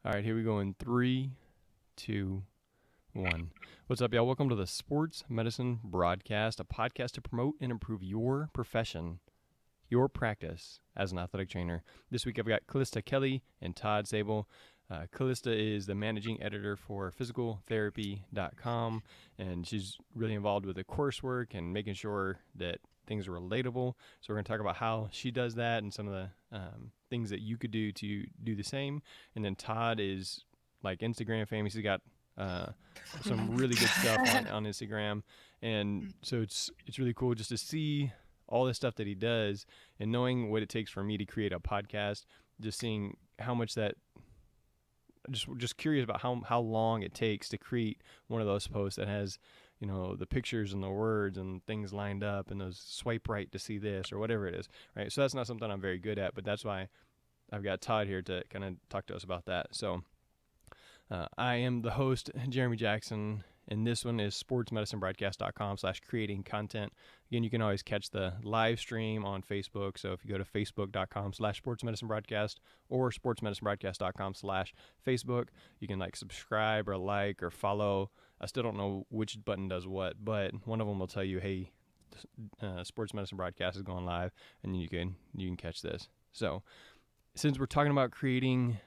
All right, here we go in three, two, one. What's up, y'all? Welcome to the Sports Medicine Broadcast, a podcast to promote and improve your profession, your practice as an athletic trainer. This week I've got Callista Kelly and Todd Sable. Callista is the managing editor for physicaltherapy.com, and she's really involved with the coursework and making sure that things are relatable. So we're going to talk about how she does that and some of the things that you could do to do the same. And then Todd is like Instagram famous. He's got some really good stuff on Instagram, and so it's really cool just to see all the stuff that he does and knowing what it takes for me to create a podcast. Just seeing how much that just curious about how long it takes to create one of those posts that has, you know, the pictures and the words and things lined up and those swipe right to see this or whatever it is, right? So that's not something I'm very good at, but that's why I've got Todd here to kind of talk to us about that. So I am the host, Jeremy Jackson, and this one is sportsmedicinebroadcast.com/creating content. Again, you can always catch the live stream on Facebook. So if you go to facebook.com/sportsmedicinebroadcast or sportsmedicinebroadcast.com/Facebook, you can like subscribe or like or follow. I still don't know which button does what, but one of them will tell you, hey, Sports Medicine Broadcast is going live, and you can catch this. So since we're talking about creating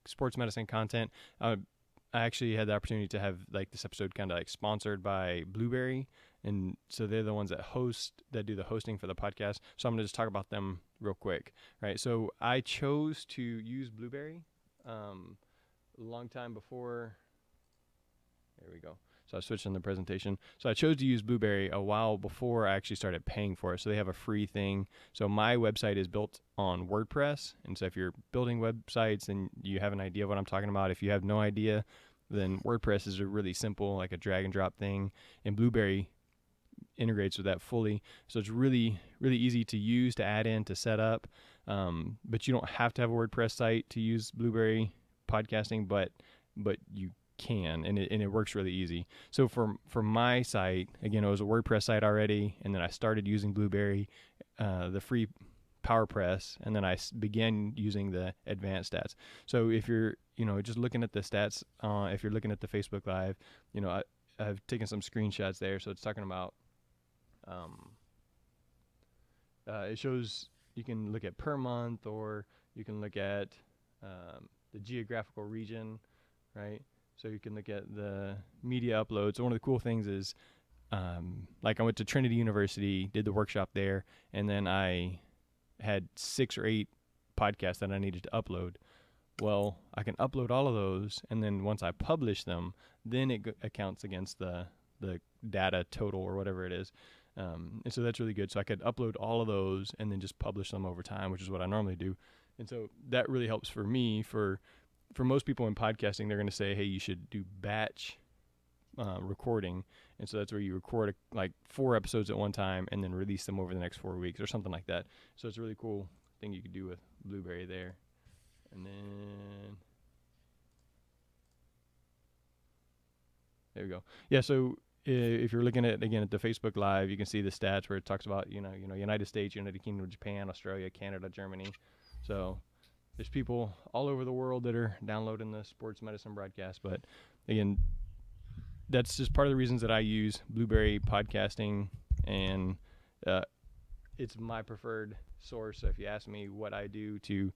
sports medicine content, I actually had the opportunity to have like this episode kind of like sponsored by Blueberry, and so they're the ones that do the hosting for the podcast. So I'm gonna just talk about them real quick, right? So I chose to use Blueberry a long time before. There we go. So I switched on the presentation. So I chose to use Blueberry a while before I actually started paying for it. So they have a free thing. So my website is built on WordPress. And so if you're building websites and you have an idea of what I'm talking about, if you have no idea, then WordPress is a really simple, like a drag and drop thing. And Blueberry integrates with that fully. So it's really, really easy to use, to add in, to set up. But you don't have to have a WordPress site to use Blueberry podcasting, but you can, and it works really easy. So for my site, again, it was a WordPress site already, and then I started using Blueberry, the free PowerPress, and then I began using the advanced stats. So if you're, you know, just looking at the stats, if you're looking at the Facebook Live, you know, I've taken some screenshots there. So it's talking about, it shows you can look at per month, or you can look at the geographical region, right? So you can look at the media uploads. So one of the cool things is, like I went to Trinity University, did the workshop there, and then I had 6 or 8 podcasts that I needed to upload. Well, I can upload all of those, and then once I publish them, then it accounts against the data total or whatever it is. And so that's really good. So I could upload all of those and then just publish them over time, which is what I normally do. And so that really helps for me. For most people in podcasting, they're going to say, hey, you should do batch recording. And so that's where you record like 4 episodes at one time and then release them over the next 4 weeks or something like that. So it's a really cool thing you could do with Blueberry there. And then there we go. Yeah, so if you're looking at, again, at the Facebook Live, you can see the stats where it talks about, you know, United States, United Kingdom, Japan, Australia, Canada, Germany. So there's people all over the world that are downloading the sports medicine broadcast. But again, that's just part of the reasons that I use Blueberry podcasting, and it's my preferred source. So if you ask me what I do to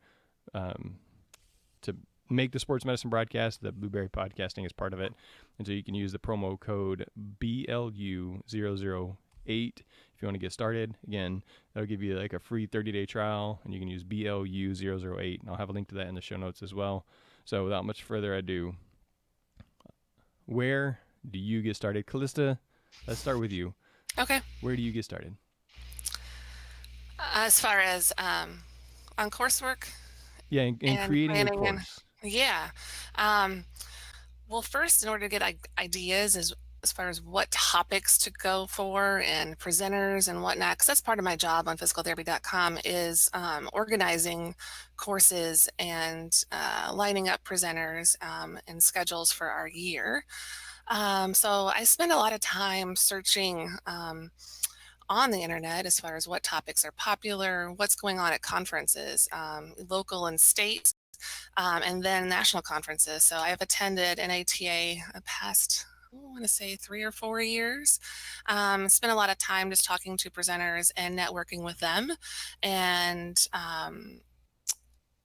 make the sports medicine broadcast, the Blueberry podcasting is part of it. And so you can use the promo code BLU008 if you want to get started. Again, that'll give you like a free 30-day trial, and you can use BLU008. And I'll have a link to that in the show notes as well. So without much further ado, where do you get started? Callista, let's start with you. Okay. Where do you get started? As far as on coursework Yeah, in and creating a planning, and course. yeah. Um, well, first, in order to get ideas, as far as what topics to go for and presenters and whatnot, because that's part of my job on physicaltherapy.com is organizing courses and lining up presenters and schedules for our year. So I spend a lot of time searching on the internet as far as what topics are popular, what's going on at conferences, local and state, and then national conferences. So I have attended NATA the past, I want to say 3 or 4 years. Spent a lot of time just talking to presenters and networking with them. And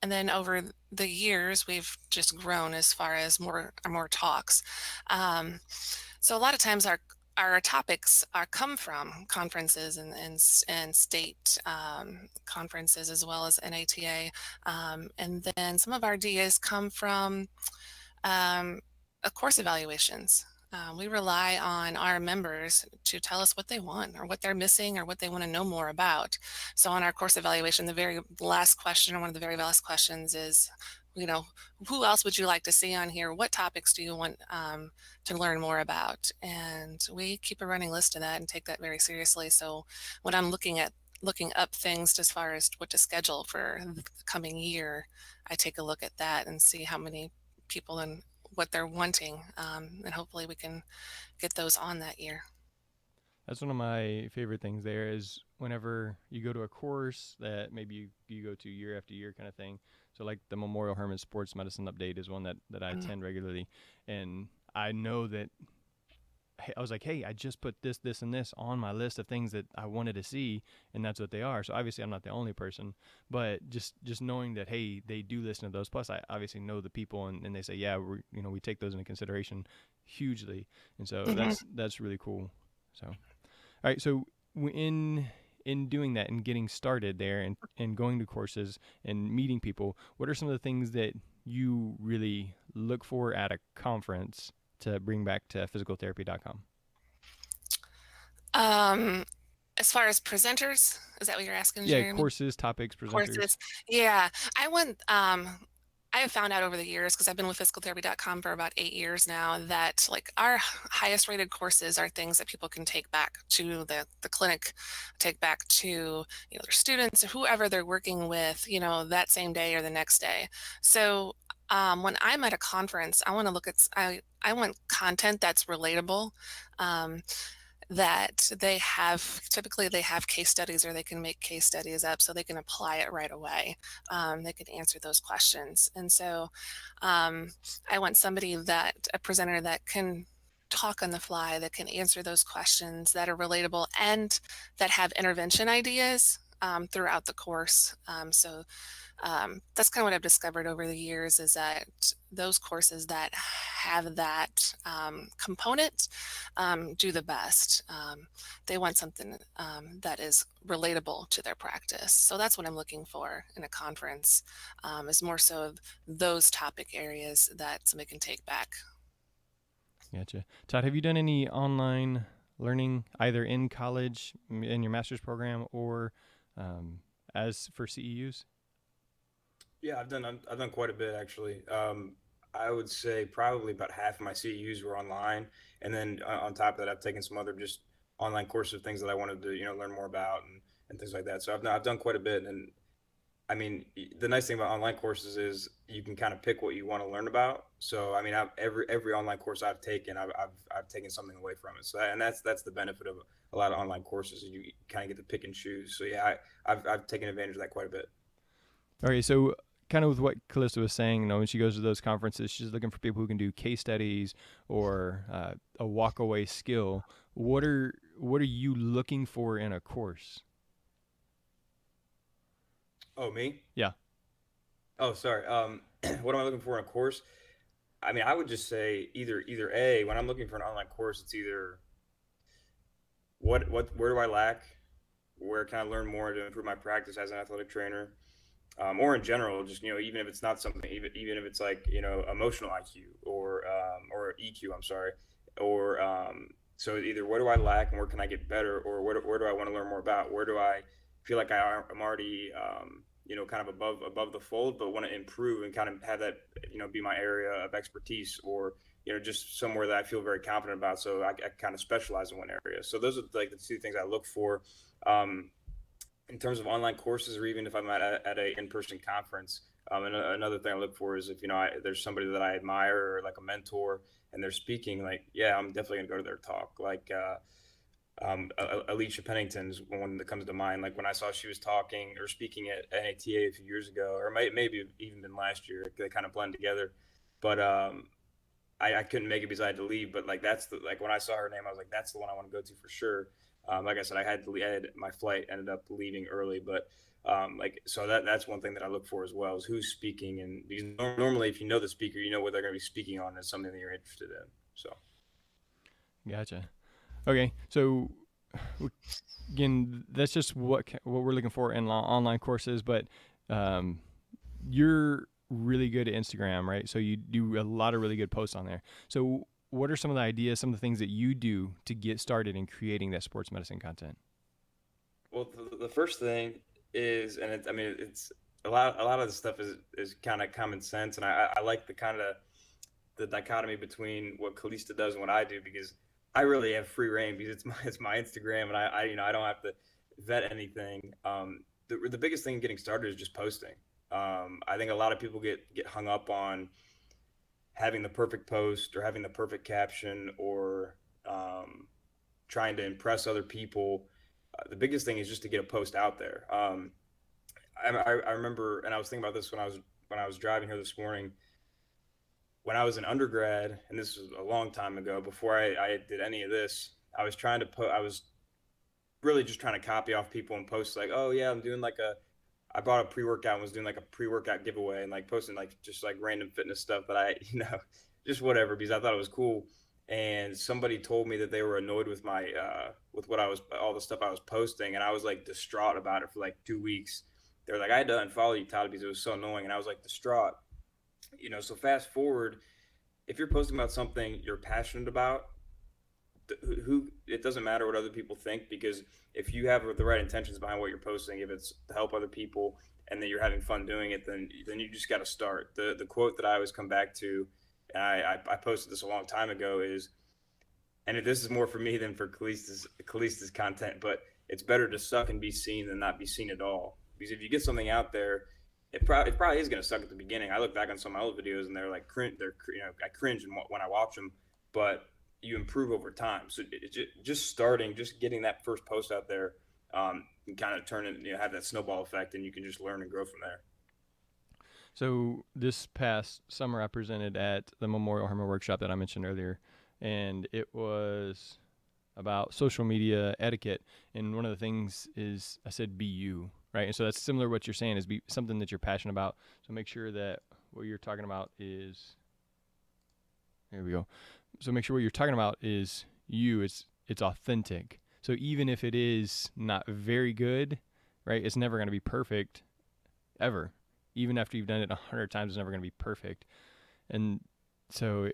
and then over the years, we've just grown as far as more talks. Um, so a lot of times our topics are come from conferences and state conferences as well as NATA, and then some of our ideas come from um, course evaluations. We rely on our members to tell us what they want or what they're missing or what they want to know more about. So on our course evaluation, the very last question or one of the very last questions is, you know, who else would you like to see on here? What topics do you want to learn more about? And we keep a running list of that and take that very seriously. So when I'm looking up things as far as what to schedule for the coming year, I take a look at that and see how many people and what they're wanting, and hopefully we can get those on that year. That's one of my favorite things there is whenever you go to a course that maybe you go to year after year kind of thing. So like the Memorial Hermann Sports Medicine Update is one that I Mm. attend regularly. And I know that I was like, hey, I just put this, and this on my list of things that I wanted to see, and that's what they are. So obviously, I'm not the only person, but just knowing that, hey, they do listen to those. Plus, I obviously know the people, and they say, yeah, we take those into consideration hugely, and so Mhm. that's really cool. So, all right, so in doing that and getting started there and going to courses and meeting people, what are some of the things that you really look for at a conference to bring back to physicaltherapy.com? Um, as far as presenters, is that what you're asking, Yeah, Jeremy? courses, topics, presenters. Courses. Yeah, I went, I have found out over the years, because I've been with physicaltherapy.com for about 8 years now, that like our highest rated courses are things that people can take back to the clinic, take back to, their students or whoever they're working with, that same day or the next day. So when I'm at a conference, I want to look at, I want content that's relatable. Um, that typically they have case studies or they can make case studies up so they can apply it right away. They can answer those questions. And so um, I want a presenter that can talk on the fly, that can answer those questions, that are relatable, and that have intervention ideas throughout the course. That's kind of what I've discovered over the years is that those courses that have that component do the best. They want something that is relatable to their practice. So that's what I'm looking for in a conference, is more so of those topic areas that somebody can take back. Gotcha. Todd, have you done any online learning either in college, in your master's program, or um, as for CEUs? Yeah, I've done quite a bit actually. I would say probably about half of my CEUs were online, and then on top of that, I've taken some other just online courses of things that I wanted to learn more about and things like that. So I've done quite a bit, and I mean the nice thing about online courses is you can kind of pick what you want to learn about. So I mean every online course I've taken, I've taken something away from it. So and that's the benefit of a lot of online courses. You kind of get to pick and choose. So yeah, I've taken advantage of that quite a bit. All right, so kind of with what Calista was saying, when she goes to those conferences, she's looking for people who can do case studies or a walk away skill. What are you looking for in a course? Oh, me? Yeah, Oh, sorry. What am I looking for in a course? I mean, I would just say either A, when I'm looking for an online course, it's either where do I lack? Where can I learn more to improve my practice as an athletic trainer? Or in general, just even if it's not something, even if it's like emotional IQ or EQ, I'm sorry, or so either where do I lack and where can I get better, or where do I want to learn more about? Where do I feel like I'm already kind of above the fold, but want to improve and kind of have that be my area of expertise, or just somewhere that I feel very confident about, so I kind of specialize in one area. So those are like the two things I look for. Um, in terms of online courses, or even if I'm at a in-person conference. And another thing I look for is if there's somebody that I admire or like a mentor and they're speaking, like, yeah, I'm definitely gonna go to their talk. Like Alicia Pennington's one that comes to mind. Like when I saw she was talking or speaking at NATA a few years ago, or maybe even been last year, they kind of blend together. But I couldn't make it because I had to leave. But like that's the like when I saw her name, I was like, that's the one I want to go to for sure. Like I said, I had my flight ended up leaving early, but like so that's one thing that I look for as well is who's speaking, and because normally if you know the speaker, you know what they're going to be speaking on is something that you're interested in. So Gotcha. Okay, so again, that's just what we're looking for in online courses. But um, you're really good at Instagram, right? So you do a lot of really good posts on there. So what are some of the ideas, some of the things that you do to get started in creating that sports medicine content? well, the first thing is, and I mean, it's a lot of the stuff is kind of common sense, and I like the kind of the dichotomy between what Kalista does and what I do because I really have free reign because it's my Instagram and I you know I don't have to vet anything. The biggest thing getting started is just posting. I think a lot of people get hung up on having the perfect post or having the perfect caption or trying to impress other people. The biggest thing is just to get a post out there. I remember, and I was thinking about this when I was driving here this morning when I was an undergrad, and this was a long time ago, before I did any of this, I was trying to put, I was really just trying to copy off people and post like, oh yeah, I'm doing like I bought a pre workout and was doing like a pre workout giveaway and like posting like just like random fitness stuff that I, just whatever because I thought it was cool. And somebody told me that they were annoyed with my, with what I was, all the stuff I was posting. And I was like distraught about it for like 2 weeks. They were like, I had to unfollow you, Tyler, because it was so annoying. And I was like distraught, so fast forward, if you're posting about something you're passionate about, who it doesn't matter what other people think because if you have the right intentions behind what you're posting, if it's to help other people and then you're having fun doing it, then you just got to start. The quote that I always come back to, and I posted this a long time ago is, and this is more for me than for Kalista's content, but it's better to suck and be seen than not be seen at all. Because if you get something out there, it probably is going to suck at the beginning. I look back on some of my old videos and they're like I cringe when I watch them, but you improve over time. So just starting, just getting that first post out there, can kind of turn it, have that snowball effect, and you can just learn and grow from there. So this past summer, I presented at the Memorial Hermann workshop that I mentioned earlier, and it was about social media etiquette. And one of the things is I said, be you, right? And so that's similar to what you're saying is be something that you're passionate about. So make sure that what you're talking about is, here we go. So make sure what you're talking about is you, it's authentic. So even if it is not very good, right, it's never going to be perfect ever. Even after you've done it 100 times, it's never going to be perfect. And so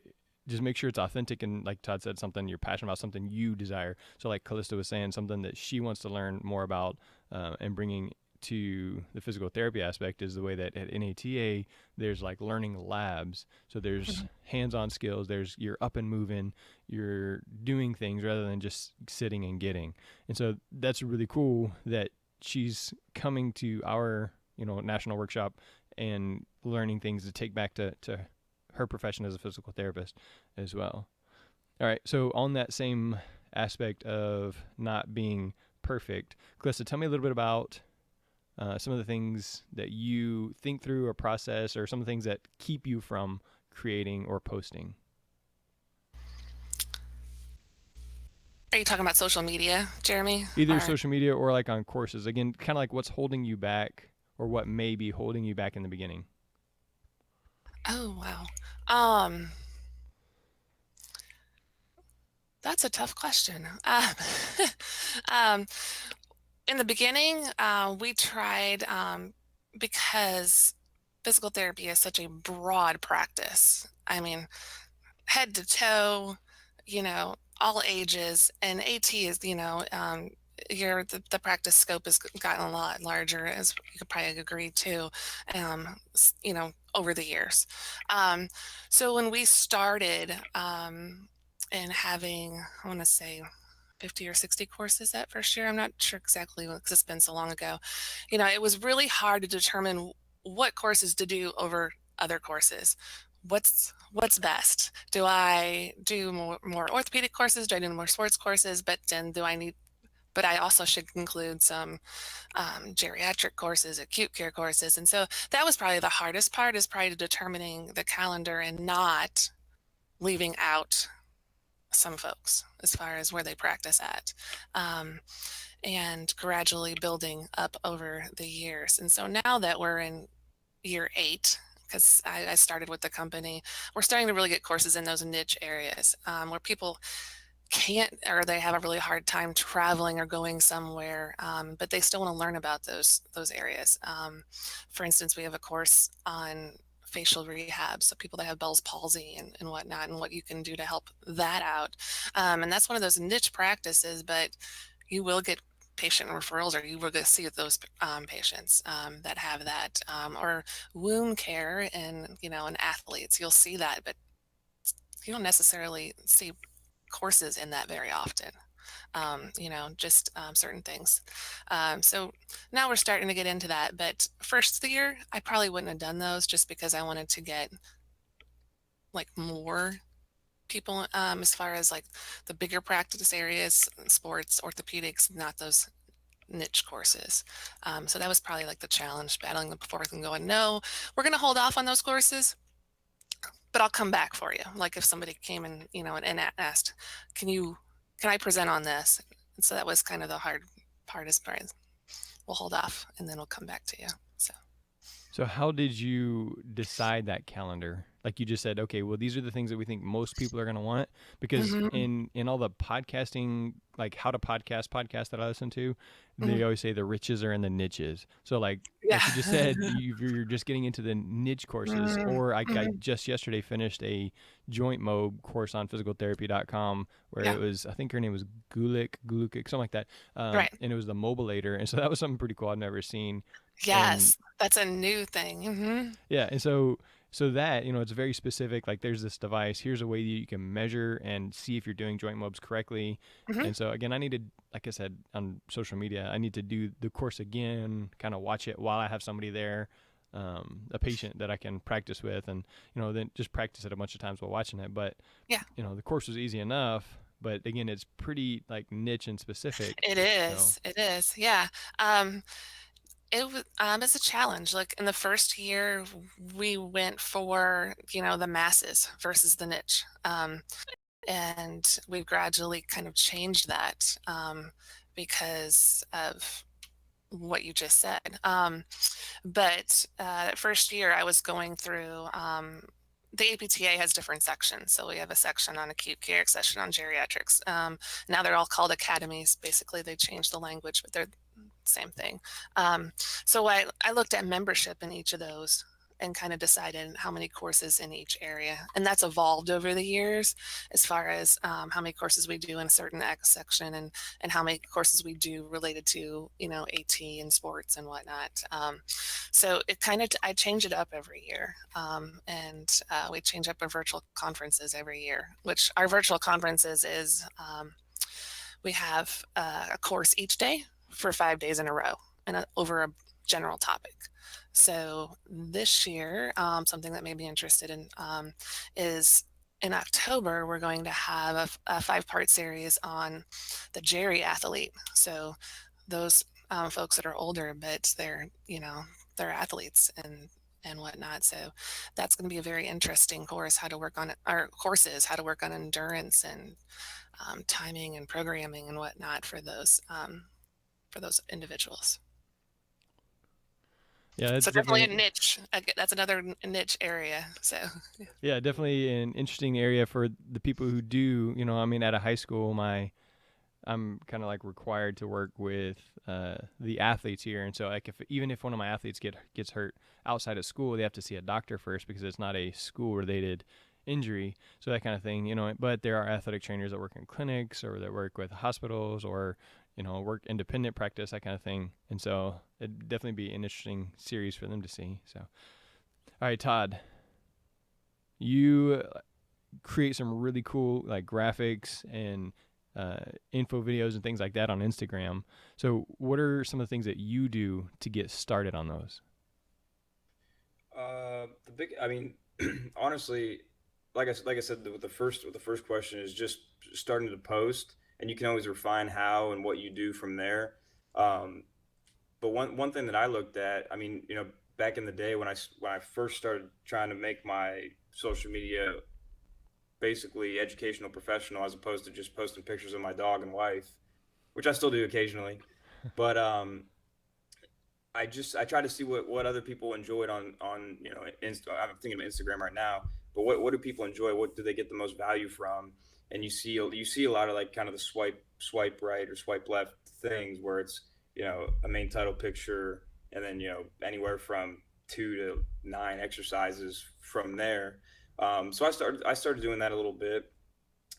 just make sure it's authentic and, like Todd said, something you're passionate about, something you desire. So like Calista was saying, something that she wants to learn more about and bringing to the physical therapy aspect is the way that at NATA there's like learning labs. So there's hands-on skills, you're up and moving, you're doing things rather than just sitting and getting. And so that's really cool that she's coming to our national workshop and learning things to take back to her profession as a physical therapist as well. All right, so on that same aspect of not being perfect, Calista, tell me a little bit about some of the things that you think through or process, or some of the things that keep you from creating or posting. Are you talking about social media, Jeremy? Either social media or like on courses. Again, kind of like what's holding you back or what may be holding you back in the beginning. Oh, wow. That's a tough question. In the beginning, we tried because physical therapy is such a broad practice. I mean, head to toe, all ages, and AT is, the practice scope has gotten a lot larger, as you could probably agree too, over the years. So when we started and having, I want to say 50 or 60 courses that first year, I'm not sure exactly because it's been so long ago, it was really hard to determine what courses to do over other courses. what's best? Do I do more orthopedic courses? Do I do more sports courses? But then do I need but I also should include some geriatric courses, acute care courses. And so that was probably the hardest part, is probably determining the calendar and not leaving out some folks as far as where they practice at. Um, and gradually building up over the years. And so now that we're in year 8, because I started with the company, we're starting to really get courses in those niche areas where people can't, or they have a really hard time traveling or going somewhere, but they still want to learn about those areas. For instance, we have a course on facial rehab, so people that have Bell's palsy and whatnot, and what you can do to help that out. And that's one of those niche practices, but you will get patient referrals, or you will go see those patients that have that, or wound care and in athletes. You'll see that, but you don't necessarily see courses in that very often. Just certain things. So now we're starting to get into that. But first of the year, I probably wouldn't have done those just because I wanted to get like more people as far as like the bigger practice areas, sports, orthopedics, not those niche courses. So that was probably like the challenge, battling the forth and going, no, we're going to hold off on those courses, but I'll come back for you. Like if somebody came and asked, can I present on this? And so that was kind of the hard part, is part. We'll hold off and then we'll come back to you. So how did you decide that calendar? Like you just said, okay, well, these are the things that we think most people are going to want, because Mm-hmm. in all the podcasting, like how to podcast that I listen to, Mm-hmm. they always say the riches are in the niches. So Yeah. like you just said, you're just getting into the niche courses. Or I Mm-hmm. just yesterday finished a joint mob course on physicaltherapy.com where Yeah. it was, I think her name was Gulik, something like that. Right. And it was the mobulator. And so that was something pretty cool I've never seen. And Yes. That's a new thing. Mm-hmm. yeah, and so that, it's very specific. Like there's this device. Here's a way that you can measure and see if you're doing joint mobs correctly. Mm-hmm. And so again, I needed, like I said on social media, I need to do the course again, kind of watch it while I have somebody there, a patient that I can practice with, and then just practice it a bunch of times while watching it. But Yeah. the course was easy enough. But again, it's pretty like niche and specific. It So is. It is. Yeah. Um, it was it's a challenge. Like in the first year, we went for the masses versus the niche. And we've gradually kind of changed that because of what you just said. But that first year, I was going through. The APTA has different sections. So we have a section on acute care, a section on geriatrics. Now they're all called academies. Basically, they changed the language, but they're same thing. So I looked at membership in each of those and kind of decided how many courses in each area. And that's evolved over the years as far as how many courses we do in a certain section, and how many courses we do related to, AT and sports and whatnot. So it kind of, I change it up every year. And we change up our virtual conferences every year, which our virtual conferences is we have a course each day for 5 days in a row and over a general topic. So this year, something that made me interested in is in October, we're going to have a 5-part series on the Jerry athlete. So those folks that are older, but they're athletes and whatnot. So that's going to be a very interesting course, how to work on it, or courses, how to work on endurance and timing and programming and whatnot for those individuals. yeah, that's So definitely a definitely niche. That's another niche area. So yeah, definitely an interesting area for the people who do. I mean, at a high school, I'm kind of like required to work with the athletes here, and so like even if one of my athletes gets hurt outside of school, they have to see a doctor first because it's not a school related injury, so that kind of thing. But there are athletic trainers that work in clinics or that work with hospitals or work independent practice, that kind of thing, and so it'd definitely be an interesting series for them to see. So, all right, Todd, you create some really cool like graphics and info videos and things like that on Instagram. So, what are some of the things that you do to get started on those? The big, I mean, Honestly, like I said with the first question is just starting to post, and you can always refine how and what you do from there. Um, but one thing that I looked at, I mean, back in the day when I first started trying to make my social media basically educational professional as opposed to just posting pictures of my dog and wife, which I still do occasionally. But I try to see what other people enjoyed on I'm thinking of Instagram right now, but what do people enjoy? What do they get the most value from? And you see a lot of like kind of the swipe right or swipe left things where it's a main title picture and then anywhere from 2 to 9 exercises from there. So I started doing that a little bit,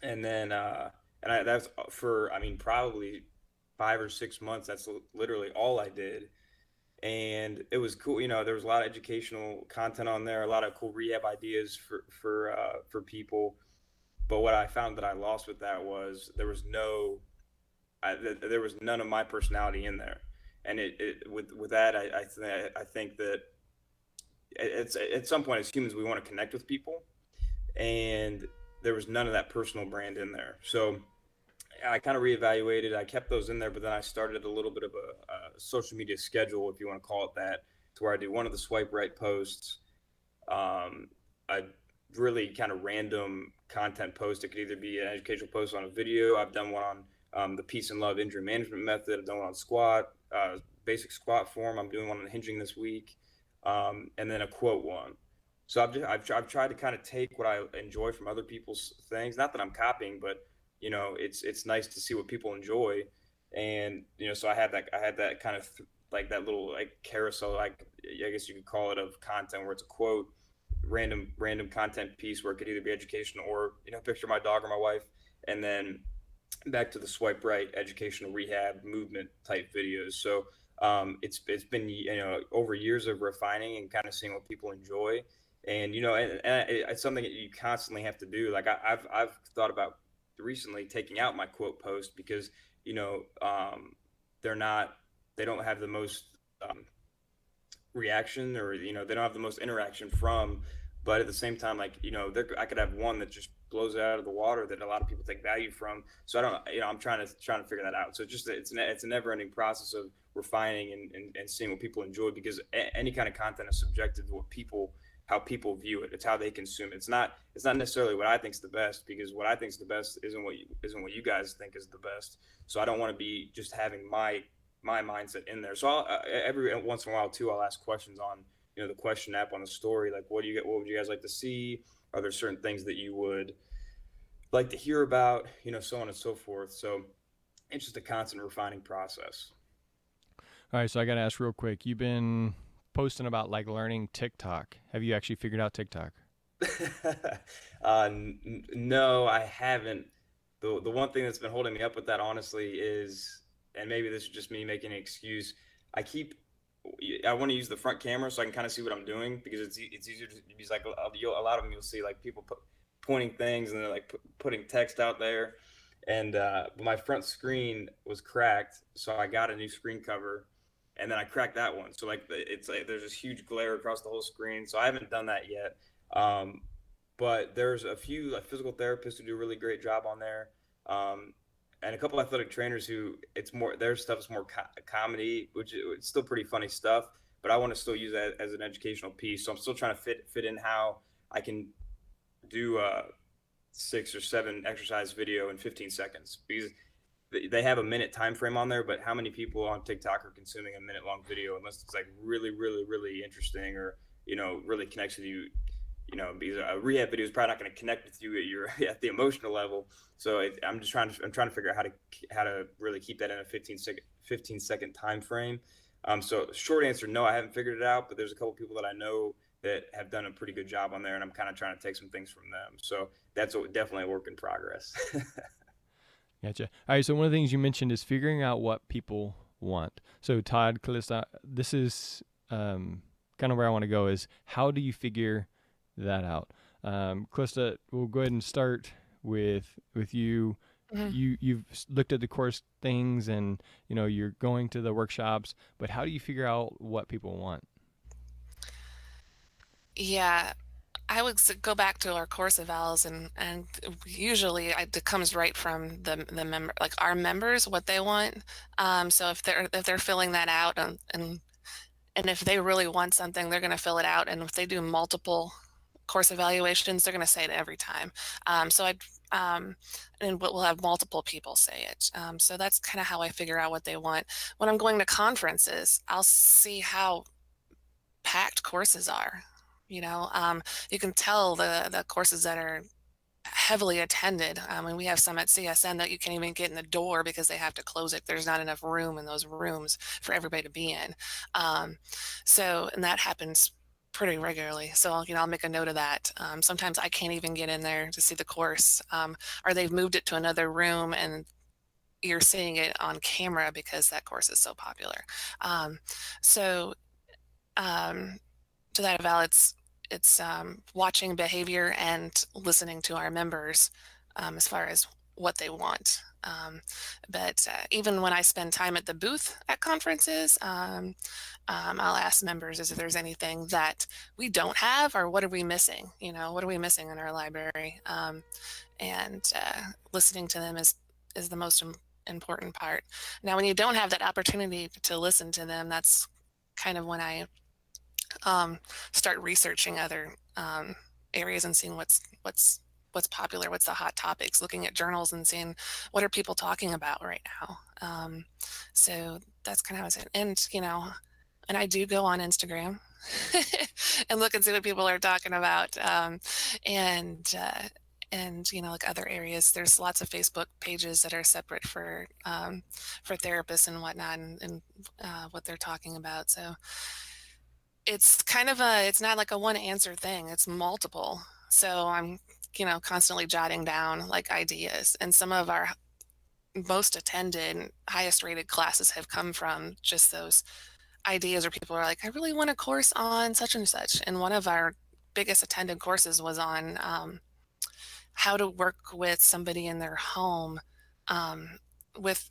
and then that's for I mean probably 5 or 6 months. That's literally all I did, and it was cool. There was a lot of educational content on there, a lot of cool rehab ideas for people. But what I found that I lost with that was there was none of my personality in there, and with that I think that it's at some point as humans we want to connect with people, and there was none of that personal brand in there. So I kind of reevaluated. I kept those in there, but then I started a little bit of a social media schedule, if you want to call it that, to where I do one of the swipe right posts, a really kind of random content post. It could either be an educational post on a video. I've done one on the peace and love injury management method. I've done one on basic squat form. I'm doing one on hinging this week, and then a quote one. So I've tried to kind of take what I enjoy from other people's things. Not that I'm copying, but it's nice to see what people enjoy, and so I had that kind of like that little like carousel, like I guess you could call it, of content where it's a quote, random content piece where it could either be educational or picture my dog or my wife, and then back to the swipe right educational rehab movement type videos. So it's been over years of refining and kind of seeing what people enjoy, and it's something that you constantly have to do. Like I've thought about recently taking out my quote post because they're not they don't have the most reaction, or they don't have the most interaction from. But at the same time, like I could have one that just blows it out of the water that a lot of people take value from. So I don't, I'm trying to figure that out. So it's a never ending process of refining and seeing what people enjoy, because any kind of content is subjective to how people view it. It's how they consume it. It's not necessarily what I think is the best, because what I think is the best isn't what you guys think is the best. So I don't want to be just having my mindset in there. So every once in a while too, I'll ask questions on the question app on the story, like what would you guys like to see? Are there certain things that you would like to hear about? So on and so forth. So it's just a constant refining process. All right, so I got to ask real quick. You've been posting about like learning TikTok. Have you actually figured out TikTok? No, I haven't. The one thing that's been holding me up with that, honestly, is, and maybe this is just me making an excuse. I keep I want to use the front camera so I can kind of see what I'm doing, because it's easier to use, like a lot of them you'll see like people pointing things and they're like putting text out there, and my front screen was cracked, so I got a new screen cover, and then I cracked that one. So like it's like there's this huge glare across the whole screen. So I haven't done that yet. Um, but there's a few like physical therapists who do a really great job on there. Um, and a couple athletic trainers who it's more their stuff is more comedy, which it's still pretty funny stuff. But I want to still use that as an educational piece. So I'm still trying to fit in how I can do a 6 or 7 exercise video in 15 seconds, because they have a minute time frame on there. But how many people on TikTok are consuming a minute long video unless it's like really, really, really interesting, or really connects with you? Because a rehab video is probably not going to connect with you at the emotional level. So I'm trying to figure out how to really keep that in a 15 second time frame. So short answer, no, I haven't figured it out, but there's a couple people that I know that have done a pretty good job on there, and I'm kind of trying to take some things from them. So that's definitely a work in progress. Gotcha. All right, so one of the things you mentioned is figuring out what people want. So Todd, Calista, this is kind of where I want to go, is how do you figure that out? Calista, we'll go ahead and start with you. Mhm. You've looked at the course things, and you're going to the workshops, but how do you figure out what people want? Yeah. I would go back to our course evals, and usually it comes right from the member, like our members, what they want. So if they're filling that out, and if they really want something, they're going to fill it out. And if they do multiple course evaluations, they're going to say it every time. So um, and we'll have multiple people say it. So that's kind of how I figure out what they want. When I'm going to conferences, I'll see how packed courses are. You know, you can tell the courses that are heavily attended. And we have some at CSN that you can't even get in the door because they have to close it. There's not enough room in those rooms for everybody to be in. Um, and that happens pretty regularly. So I'll make a note of that. Sometimes I can't even get in there to see the course, or they've moved it to another room and you're seeing it on camera because that course is so popular. Um, so um, to that eval, it's watching behavior and listening to our members as far as what they want. But even when I spend time at the booth at conferences, I'll ask members if there's anything that we don't have or what are we missing? You know, what are we missing in our library? And listening to them is the most important part. Now, when you don't have that opportunity to listen to them, that's kind of when I um, start researching other areas and seeing what's popular, what's the hot topics, looking at journals and seeing what are people talking about right now. So that's kind of how I say it. And and I do go on Instagram and look and see what people are talking about. And like other areas, there's lots of Facebook pages that are separate for therapists and whatnot, and what they're talking about. So it's not like a one answer thing, it's multiple. So I'm constantly jotting down like ideas, and some of our most attended, highest rated classes have come from just those ideas where people are like, I really want a course on such and such. And one of our biggest attended courses was on how to work with somebody in their home um, with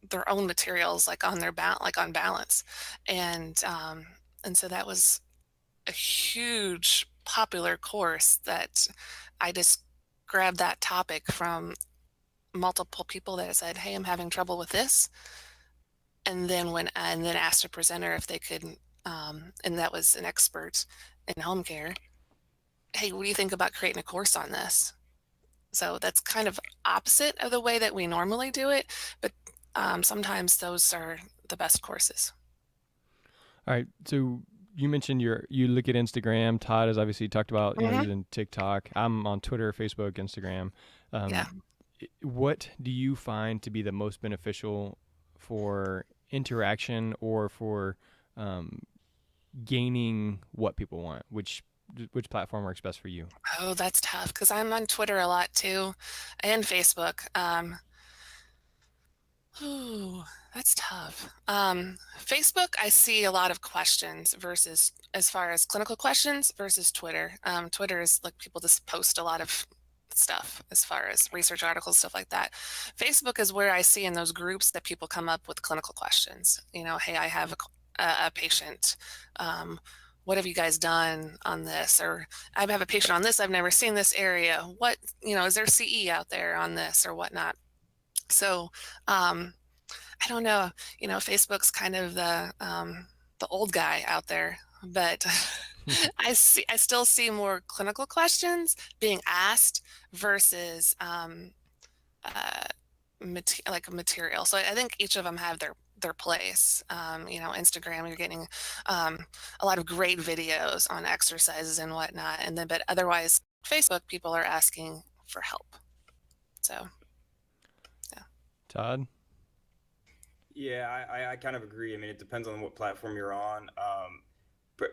their own materials, like on like on balance. And so that was a huge popular course that I just grabbed that topic from multiple people that said, hey, I'm having trouble with this. And then asked a presenter if they could, and that was an expert in home care. Hey, what do you think about creating a course on this? So that's kind of opposite of the way that we normally do it, but sometimes those are the best courses. All right. So you mentioned you look at Instagram. Todd has obviously talked about Mhm. using TikTok. I'm on Twitter, Facebook, Instagram. Yeah. What do you find to be the most beneficial for interaction or for gaining what people want? Which platform works best for you? Oh, that's tough because I'm on Twitter a lot too, and Facebook. Ooh, that's tough. Facebook, I see a lot of questions versus as far as clinical questions versus Twitter. Twitter is like people just post a lot of stuff as far as research articles, stuff like that. Facebook is where I see in those groups that people come up with clinical questions. Hey, I have a patient. What have you guys done on this? Or I have a patient on this. I've never seen this area. What, is there CE out there on this or whatnot? So, I don't know. Facebook's kind of the old guy out there, but I still see more clinical questions being asked versus uh, like material. So I think each of them have their place. Instagram, you're getting a lot of great videos on exercises and whatnot, and then but otherwise, Facebook people are asking for help. So yeah. Todd? Yeah, I kind of agree. I mean, it depends on what platform you're on.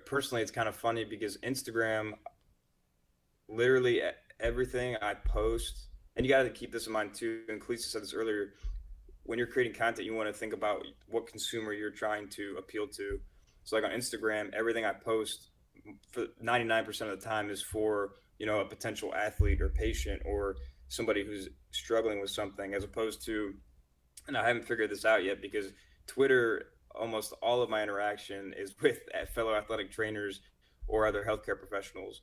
Personally, it's kind of funny because Instagram, literally everything I post, and you got to keep this in mind too. And Kalisa said this earlier. When you're creating content, you want to think about what consumer you're trying to appeal to. So, like on Instagram, everything I post for 99% of the time is for a potential athlete or patient or somebody who's struggling with something, as opposed to, and I haven't figured this out yet because Twitter, almost all of my interaction is with fellow athletic trainers or other healthcare professionals.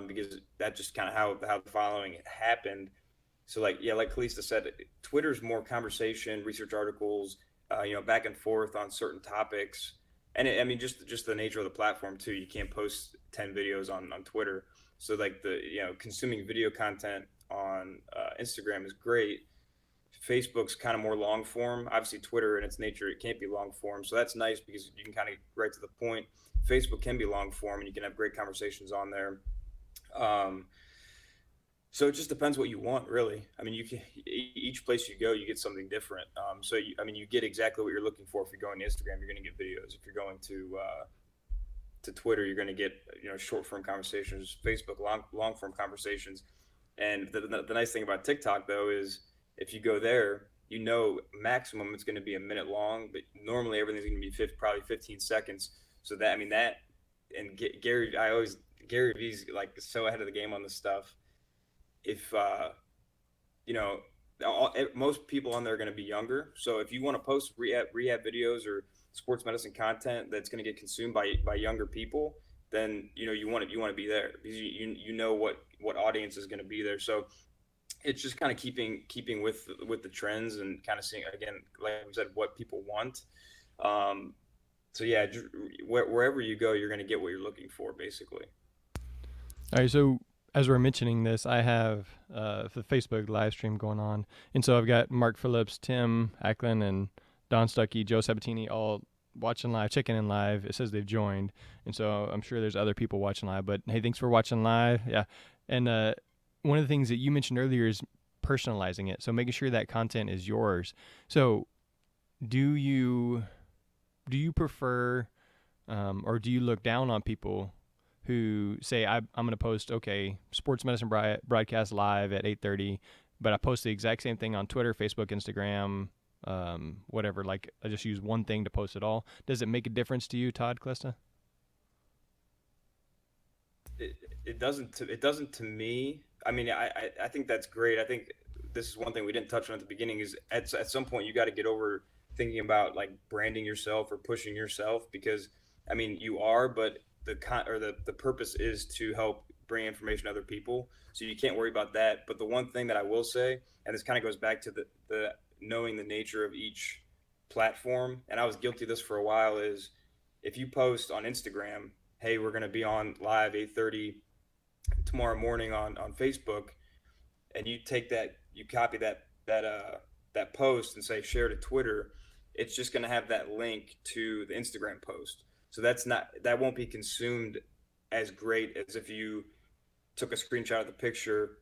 because that's just kind of how the following happened. So like yeah, like Kalista said, Twitter's more conversation, research articles, back and forth on certain topics, and I mean just the nature of the platform too. You can't post 10 videos on Twitter, so like the consuming video content on Instagram is great. Facebook's kind of more long form. Obviously, Twitter in its nature it can't be long form, so that's nice because you can kind of right to the point. Facebook can be long form, and you can have great conversations on there. Um, so it just depends what you want, really. I mean, you can each place you go, you get something different. I mean, you get exactly what you're looking for. If you're going to Instagram, you're going to get videos. If you're going to Twitter, you're going to get short form conversations. Facebook, long form conversations. And the nice thing about TikTok though is if you go there, maximum it's going to be a minute long, but normally everything's going to be probably 15 seconds. So that I mean that, and Gary V's like so ahead of the game on this stuff. If you know most people on there are going to be younger, so if you want to post rehab videos or sports medicine content that's going to get consumed by younger people, then you want to be there because you know what audience is going to be there. So it's just kind of keeping with the trends and kind of seeing again, like I said, what people want. So yeah, wherever you go, you're going to get what you're looking for, basically. All right, so as we're mentioning this, I have the Facebook live stream going on, and so I've got Mark Phillips, Tim Ackland, and Don Stuckey, Joe Sabatini all watching live, checking in live. It says they've joined, and so I'm sure there's other people watching live. But hey, thanks for watching live. Yeah, and one of the things that you mentioned earlier is personalizing it, so making sure that content is yours. So, do you prefer, or do you look down on people who say I'm going to post sports medicine broadcast live at 8:30, but I post the exact same thing on Twitter, Facebook, Instagram, whatever. Like I just use one thing to post it all. Does it make a difference to you, Todd Klesta? It doesn't. It doesn't to me. I mean, I think that's great. I think this is one thing we didn't touch on at the beginning. Is at some point you got to get over thinking about like branding yourself or pushing yourself, because I mean you are, but the purpose is to help bring information to other people. So you can't worry about that. But the one thing that I will say, and this kind of goes back to the knowing the nature of each platform, and I was guilty of this for a while, is if you post on Instagram, hey, we're going to be on live 8:30 tomorrow morning on Facebook, and you copy that post and say share to Twitter, it's just going to have that link to the Instagram post. So that won't be consumed as great as if you took a screenshot of the picture,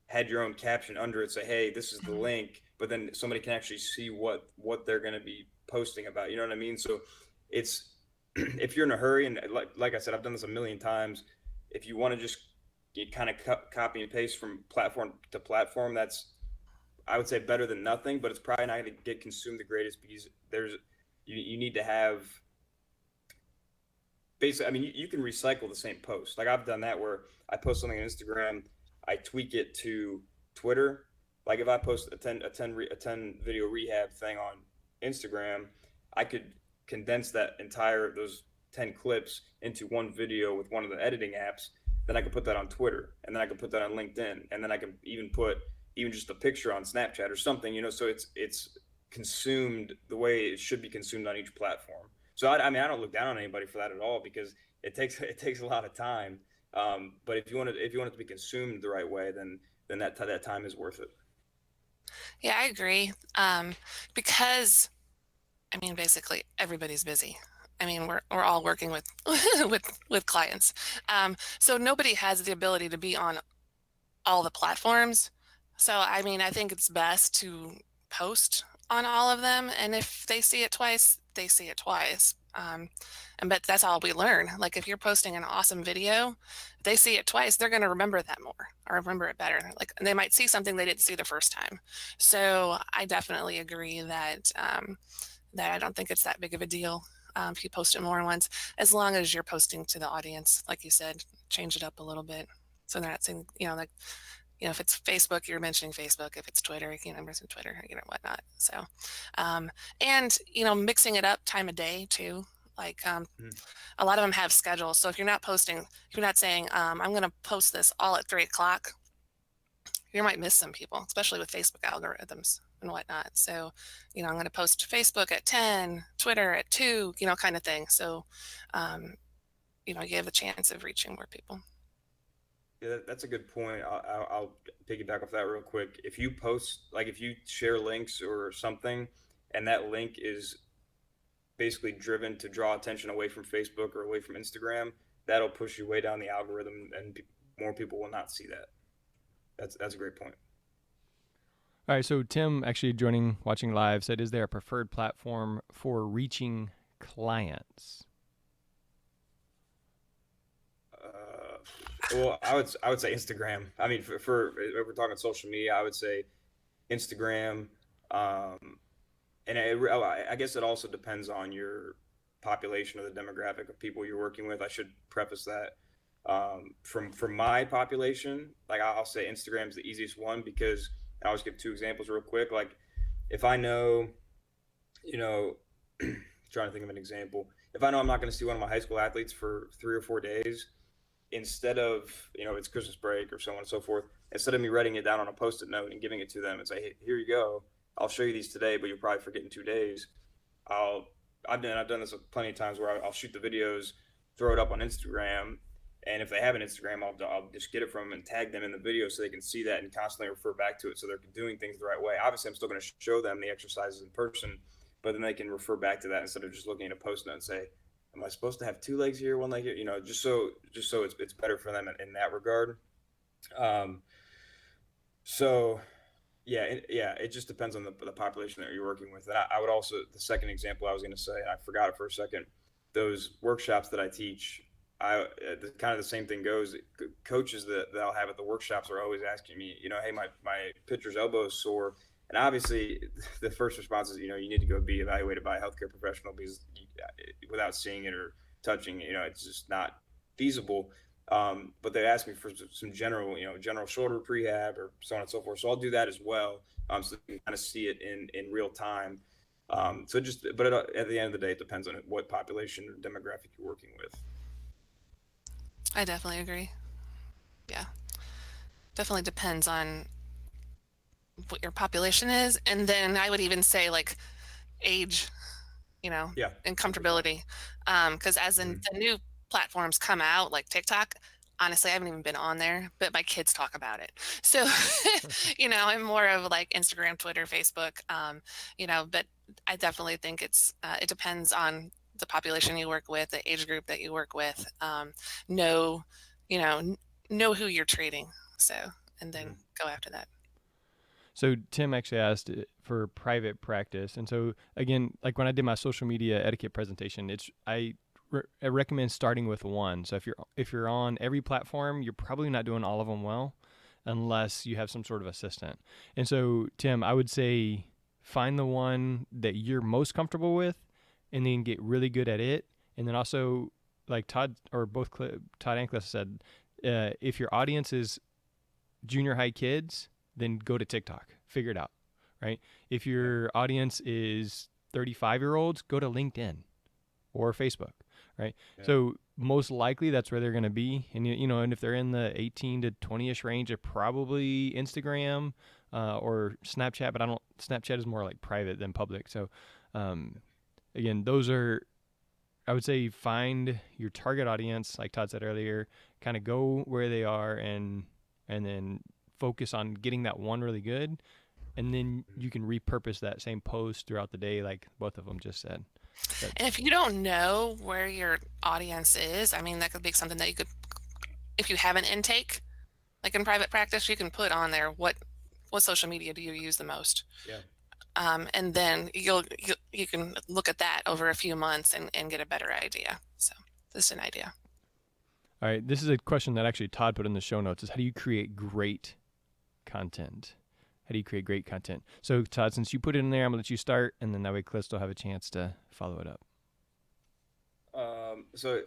had your own caption under it, say, hey, this is the link, but then somebody can actually see what they're going to be posting about. You know what I mean? So it's, if you're in a hurry, and like I said, I've done this a million times, if you want to just kind of copy and paste from platform to platform, that's, I would say, better than nothing, but it's probably not going to get consumed the greatest, because you need to have, basically, I mean, you can recycle the same post. Like I've done that where I post something on Instagram, I tweak it to Twitter. Like if I post a 10 video rehab thing on Instagram, I could condense those 10 clips into one video with one of the editing apps. Then I could put that on Twitter, and then I could put that on LinkedIn, and then I can even put just a picture on Snapchat or something, so it's consumed the way it should be consumed on each platform. So I mean, I don't look down on anybody for that at all, because it takes a lot of time. But if you want it to be consumed the right way, then that time is worth it. Yeah, I agree. Because I mean, basically everybody's busy. I mean, we're all working with with clients. So nobody has the ability to be on all the platforms. So I mean, I think it's best to post on all of them, and if they see it twice, they see it twice. But that's all we learn. Like if you're posting an awesome video, if they see it twice, they're going to remember that more, or remember it better. Like they might see something they didn't see the first time. So I definitely agree that that I don't think it's that big of a deal if you post it more than once, as long as you're posting to the audience, like you said, change it up a little bit. So they're not saying, like, if it's Facebook, you're mentioning Facebook. If it's Twitter, mention Twitter, whatnot. So, and, mixing it up time of day too. Like Mhm. a lot of them have schedules. So if you're not posting, if you're not saying, I'm going to post this all at 3 o'clock, you might miss some people, especially with Facebook algorithms and whatnot. So, I'm going to post to Facebook at 10, Twitter at 2, kind of thing. So, um, you have a chance of reaching more people. Yeah, that's a good point. I'll piggyback off that real quick. If you post, like, if you share links or something, and that link is basically driven to draw attention away from Facebook or away from Instagram, that'll push you way down the algorithm, and more people will not see that. That's a great point. All right, so Tim actually watching live said, is there a preferred platform for reaching clients? Well, I would say Instagram. I mean, for if we're talking social media, I would say Instagram. Um, and I guess it also depends on your population or the demographic of people you're working with. I should preface that. From my population, like I'll say Instagram's the easiest one because I always give two examples real quick. Like if I know, you know, trying to think of an example. If I know I'm not going to see one of my high school athletes for 3 or 4 days, instead of it's Christmas break or so on and so forth, instead of me writing it down on a post-it note and giving it to them and say, hey, here you go, I'll show you these today, but you'll probably forget in 2 days. I'll I've done this plenty of times where I'll shoot the videos, throw it up on Instagram, and if they have an Instagram, I'll just get it from them and tag them in the video so they can see that and constantly refer back to it so they're doing things the right way. Obviously, I'm still going to show them the exercises in person, but then they can refer back to that instead of just looking at a post note and say, am I supposed to have 2 legs here, 1 leg here? Just so it's better for them in that regard. Um, so it just depends on the population that you're working with. And I would also, the second example I was going to say, and I forgot it for a second, those workshops that I teach, kind of the same thing goes. Coaches that I'll have at the workshops are always asking me, hey, my pitcher's elbow is sore. And obviously, the first response is, you need to go be evaluated by a healthcare professional because without seeing it or touching it, it's just not feasible. But they asked me for some general shoulder prehab or so on and so forth. So I'll do that as well. So you can kind of see it in real time. At the end of the day, it depends on what population or demographic you're working with. I definitely agree. Yeah. Definitely depends on what your population is. And then I would even say like age, Yeah. and comfortability. Because as in the new platforms come out, like TikTok, honestly, I haven't even been on there, but my kids talk about it. So, I'm more of like Instagram, Twitter, Facebook, but I definitely think it depends on the population you work with, the age group that you work with, know, know who you're treating. So, and then go after that. So Tim actually asked for private practice, and so again, like when I did my social media etiquette presentation, I recommend starting with one. So if you're on every platform, you're probably not doing all of them well, unless you have some sort of assistant. And so Tim, I would say find the one that you're most comfortable with, and then get really good at it. And then also, like Todd Anklis said, if your audience is junior high kids, then go to TikTok. Figure it out, right? If your audience is 35-year-olds, go to LinkedIn or Facebook, right? Yeah. So most likely that's where they're going to be. And, and if they're in the 18 to 20-ish range, they're probably Instagram or Snapchat, but Snapchat is more like private than public. So, again, those are, I would say, find your target audience, like Todd said earlier, kind of go where they are and then focus on getting that one really good, and then you can repurpose that same post throughout the day, like both of them just said. And if you don't know where your audience is, I mean, that could be something that you could, if you have an intake, like in private practice, you can put on there what social media do you use the most. Yeah. And then you can look at that over a few months and get a better idea. So this is an idea. All right, this is a question that actually Todd put in the show notes: is how do you create great content? How do you create great content? So Todd, since you put it in there, I'm gonna let you start, and then that way Cliff will have a chance to follow it up. So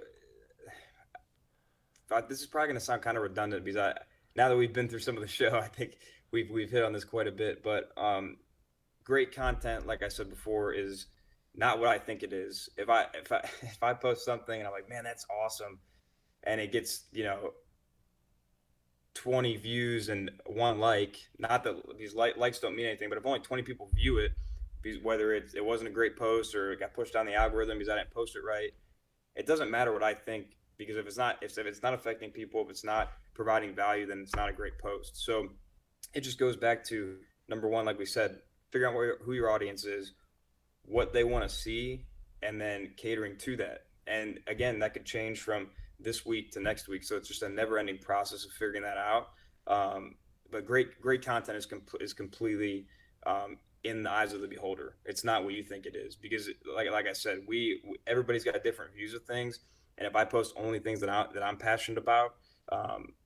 this is probably gonna sound kind of redundant because now that we've been through some of the show, I think we've hit on this quite a bit. But great content, like I said before, is not what I think it is. If I post something and I'm like, man, that's awesome, and it gets 20 views and one like, not that these likes don't mean anything, but if only 20 people view it, because whether it wasn't a great post or it got pushed down the algorithm because I didn't post it right, it doesn't matter what I think, because if it's not affecting people, if it's not providing value, then it's not a great post. So it just goes back to number one, like we said, figure out who your audience is, what they want to see, and then catering to that. And again, that could change from this week to next week. So it's just a never-ending process of figuring that out. But great content is completely in the eyes of the beholder. It's not what you think it is, because like I said, everybody's got different views of things. And if I post only things that I'm passionate about,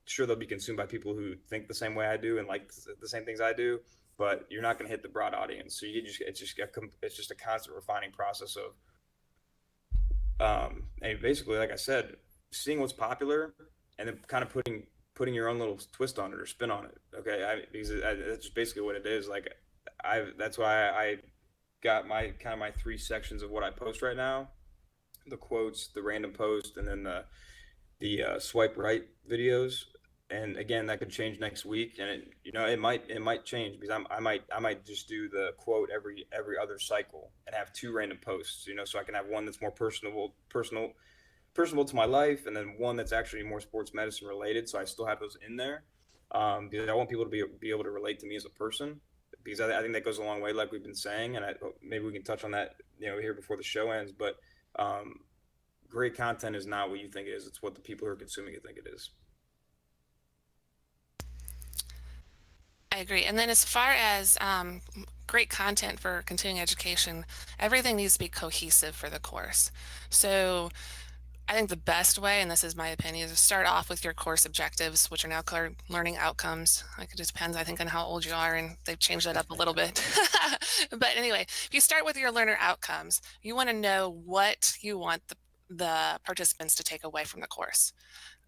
sure, they'll be consumed by people who think the same way I do and like the same things I do, but you're not going to hit the broad audience. So it's just a constant refining process of and basically, like I said, seeing what's popular and then kind of putting your own little twist on it or spin on it. Okay, because that's just basically what it is. Like that's why I got my three sections of what I post right now: the quotes, the random post, and then the swipe right videos. And again, that could change next week, and it might change, because I might just do the quote every other cycle and have two random posts, so I can have one that's more personable to my life, and then one that's actually more sports medicine related. So I still have those in there, because I want people to be able to relate to me as a person, because I think that goes a long way, like we've been saying, and maybe we can touch on that here before the show ends. But great content is not what you think it is; it's what the people who are consuming it think it is. I agree. And then as far as great content for continuing education, everything needs to be cohesive for the course. So I think the best way, and this is my opinion, is to start off with your course objectives, which are now called learning outcomes. Like, it just depends, I think, on how old you are, and they've changed that up a little bit. But anyway, if you start with your learner outcomes, you want to know what you want the participants to take away from the course.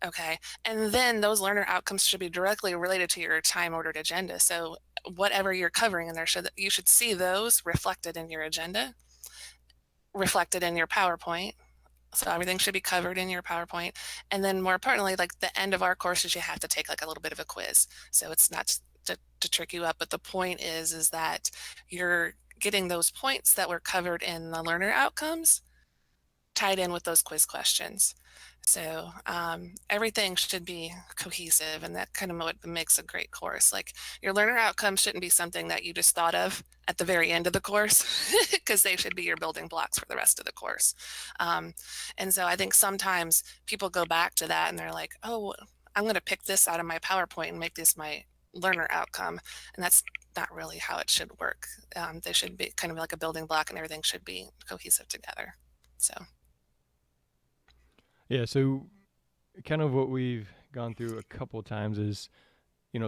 Okay. And then those learner outcomes should be directly related to your time ordered agenda. So whatever you're covering in there, you should see those reflected in your agenda, reflected in your PowerPoint. So everything should be covered in your PowerPoint. And then more importantly, like the end of our courses, you have to take like a little bit of a quiz. So it's not to trick you up, but the point is that you're getting those points that were covered in the learner outcomes tied in with those quiz questions. So everything should be cohesive, and that kind of what makes a great course. Like, your learner outcomes shouldn't be something that you just thought of at the very end of the course, because they should be your building blocks for the rest of the course. And so I think sometimes people go back to that and they're like, oh, I'm going to pick this out of my PowerPoint and make this my learner outcome. And that's not really how it should work. They should be kind of like a building block, and everything should be cohesive together. So. Yeah, so kind of what we've gone through a couple of times is,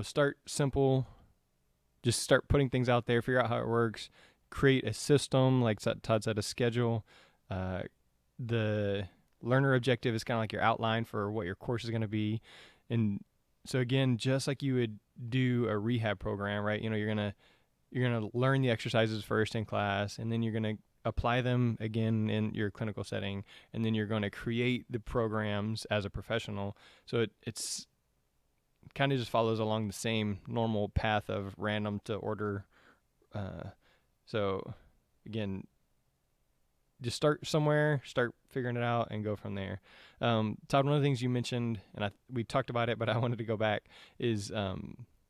start simple, just start putting things out there, figure out how it works, create a system, like Todd said, a schedule. The learner objective is kind of like your outline for what your course is going to be. And so again, just like you would do a rehab program, right? You're going to learn the exercises first in class, and then you're going to apply them again in your clinical setting, and then you're going to create the programs as a professional. So it's kind of just follows along the same normal path of random to order. So again, just start somewhere, start figuring it out, and go from there. Todd, one of the things you mentioned, and we talked about it, but I wanted to go back, is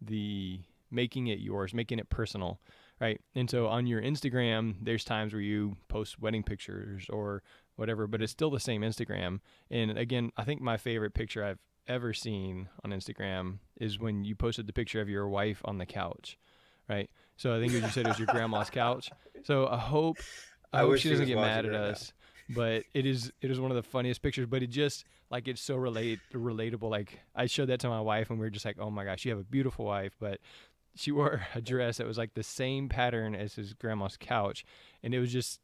the making it yours, making it personal. Right. And so on your Instagram, there's times where you post wedding pictures or whatever, but it's still the same Instagram. And again, I think my favorite picture I've ever seen on Instagram is when you posted the picture of your wife on the couch. Right. So I think as you said, it was your grandma's couch. So I hope she doesn't get mad at us, but it is one of the funniest pictures, but it just, like, it's so relatable. Like, I showed that to my wife and we were just like, oh my gosh, you have a beautiful wife, but she wore a dress that was like the same pattern as his grandma's couch. And it was just,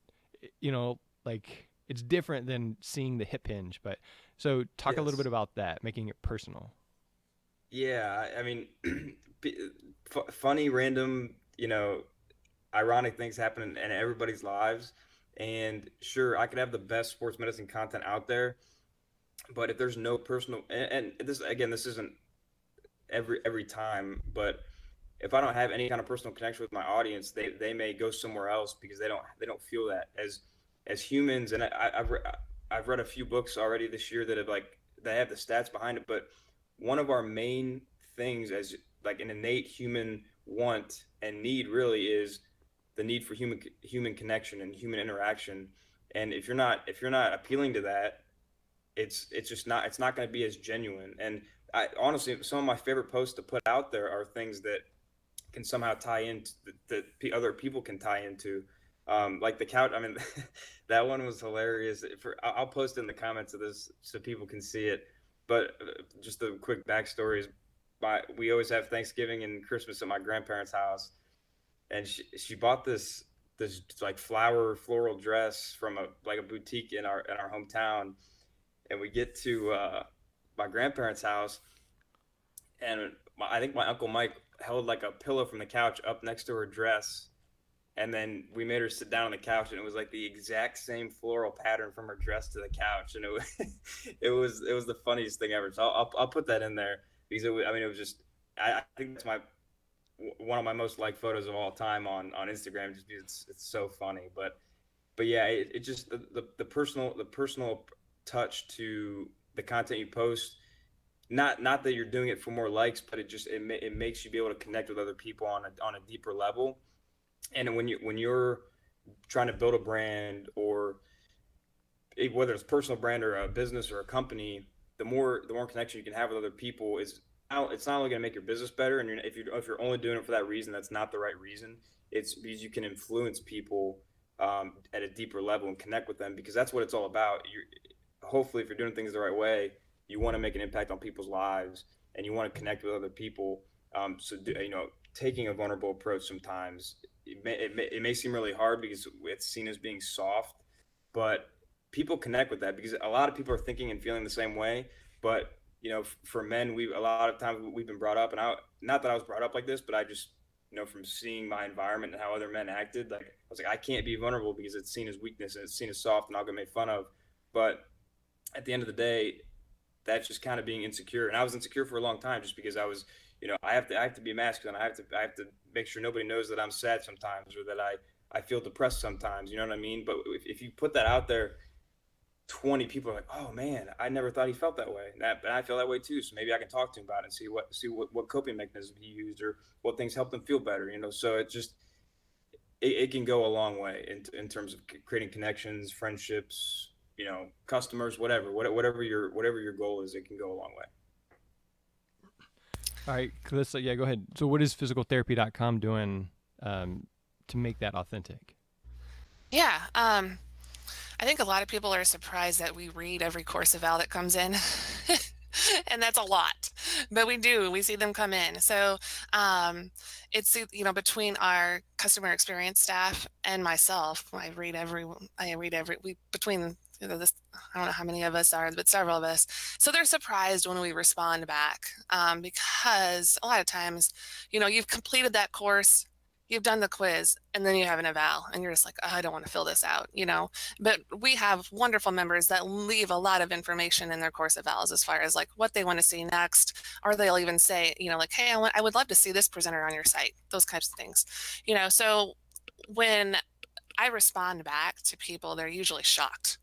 like, it's different than seeing the hip hinge. But so talk a little bit about that, making it personal. Yeah. I mean, funny, random, ironic things happen in everybody's lives. And sure, I could have the best sports medicine content out there, but if there's no personal, and this again, this isn't every time, but if I don't have any kind of personal connection with my audience, they may go somewhere else because they don't feel that as humans. And I've read a few books already this year that have like they have the stats behind it, but one of our main things as like an innate human want and need really is the need for human connection and human interaction. And if you're not appealing to that, it's just not it's not going to be as genuine. And I honestly, some of my favorite posts to put out there are things that can somehow tie into that other people can tie into. Like the couch. I mean, that one was hilarious. I'll post in the comments of this so people can see it. But just a quick backstory is, we always have Thanksgiving and Christmas at my grandparents' house, and she bought this like floral dress from a boutique in our hometown, and we get to my grandparents' house, and I think my uncle Mike held like a pillow from the couch up next to her dress, and then we made her sit down on the couch, and it was like the exact same floral pattern from her dress to the couch, and it was it was the funniest thing ever. So I'll put that in there because I mean it was just I think that's my one of my most liked photos of all time on Instagram, just because it's so funny. But yeah, it just the personal touch to the content you post. Not that you're doing it for more likes, but it makes you be able to connect with other people on a deeper level. And when you're trying to build a brand, or whether it's personal brand or a business or a company, the more connection you can have with other people is it's not only going to make your business better. And if you're only doing it for that reason, that's not the right reason. It's because you can influence people at a deeper level and connect with them, because that's what it's all about. Hopefully, if you're doing things the right way, you want to make an impact on people's lives, and you want to connect with other people. So taking a vulnerable approach sometimes it may seem really hard because it's seen as being soft, but people connect with that because a lot of people are thinking and feeling the same way. But for men, we a lot of times we've been brought up, and not that I was brought up like this, but I just from seeing my environment and how other men acted, like I was like, I can't be vulnerable because it's seen as weakness and it's seen as soft, and I'll get made fun of. But at the end of the day, that's just kind of being insecure. And I was insecure for a long time just because I have to be masculine. I have to make sure nobody knows that I'm sad sometimes, or that I feel depressed sometimes. You know what I mean? But if you put that out there, 20 people are like, oh man, I never thought he felt that way. And I feel that way too. So maybe I can talk to him about it and see what coping mechanism he used, or what things helped him feel better. So it can go a long way in terms of creating connections, friendships, customers, whatever your goal is, it can go a long way. All right, Calista, yeah, go ahead. So what is physicaltherapy.com doing to make that authentic? Yeah. I think a lot of people are surprised that we read every course eval that comes in. And that's a lot, but we do. We see them come in. So it's between our customer experience staff and myself, we between this, I don't know how many of us are, but several of us. So they're surprised when we respond back, because a lot of times, you've completed that course, you've done the quiz, and then you have an eval, and you're just like, oh, I don't want to fill this out, But we have wonderful members that leave a lot of information in their course evals as far as like what they want to see next, or they'll even say, like, hey, I would love to see this presenter on your site, those kinds of things, So when I respond back to people, they're usually shocked.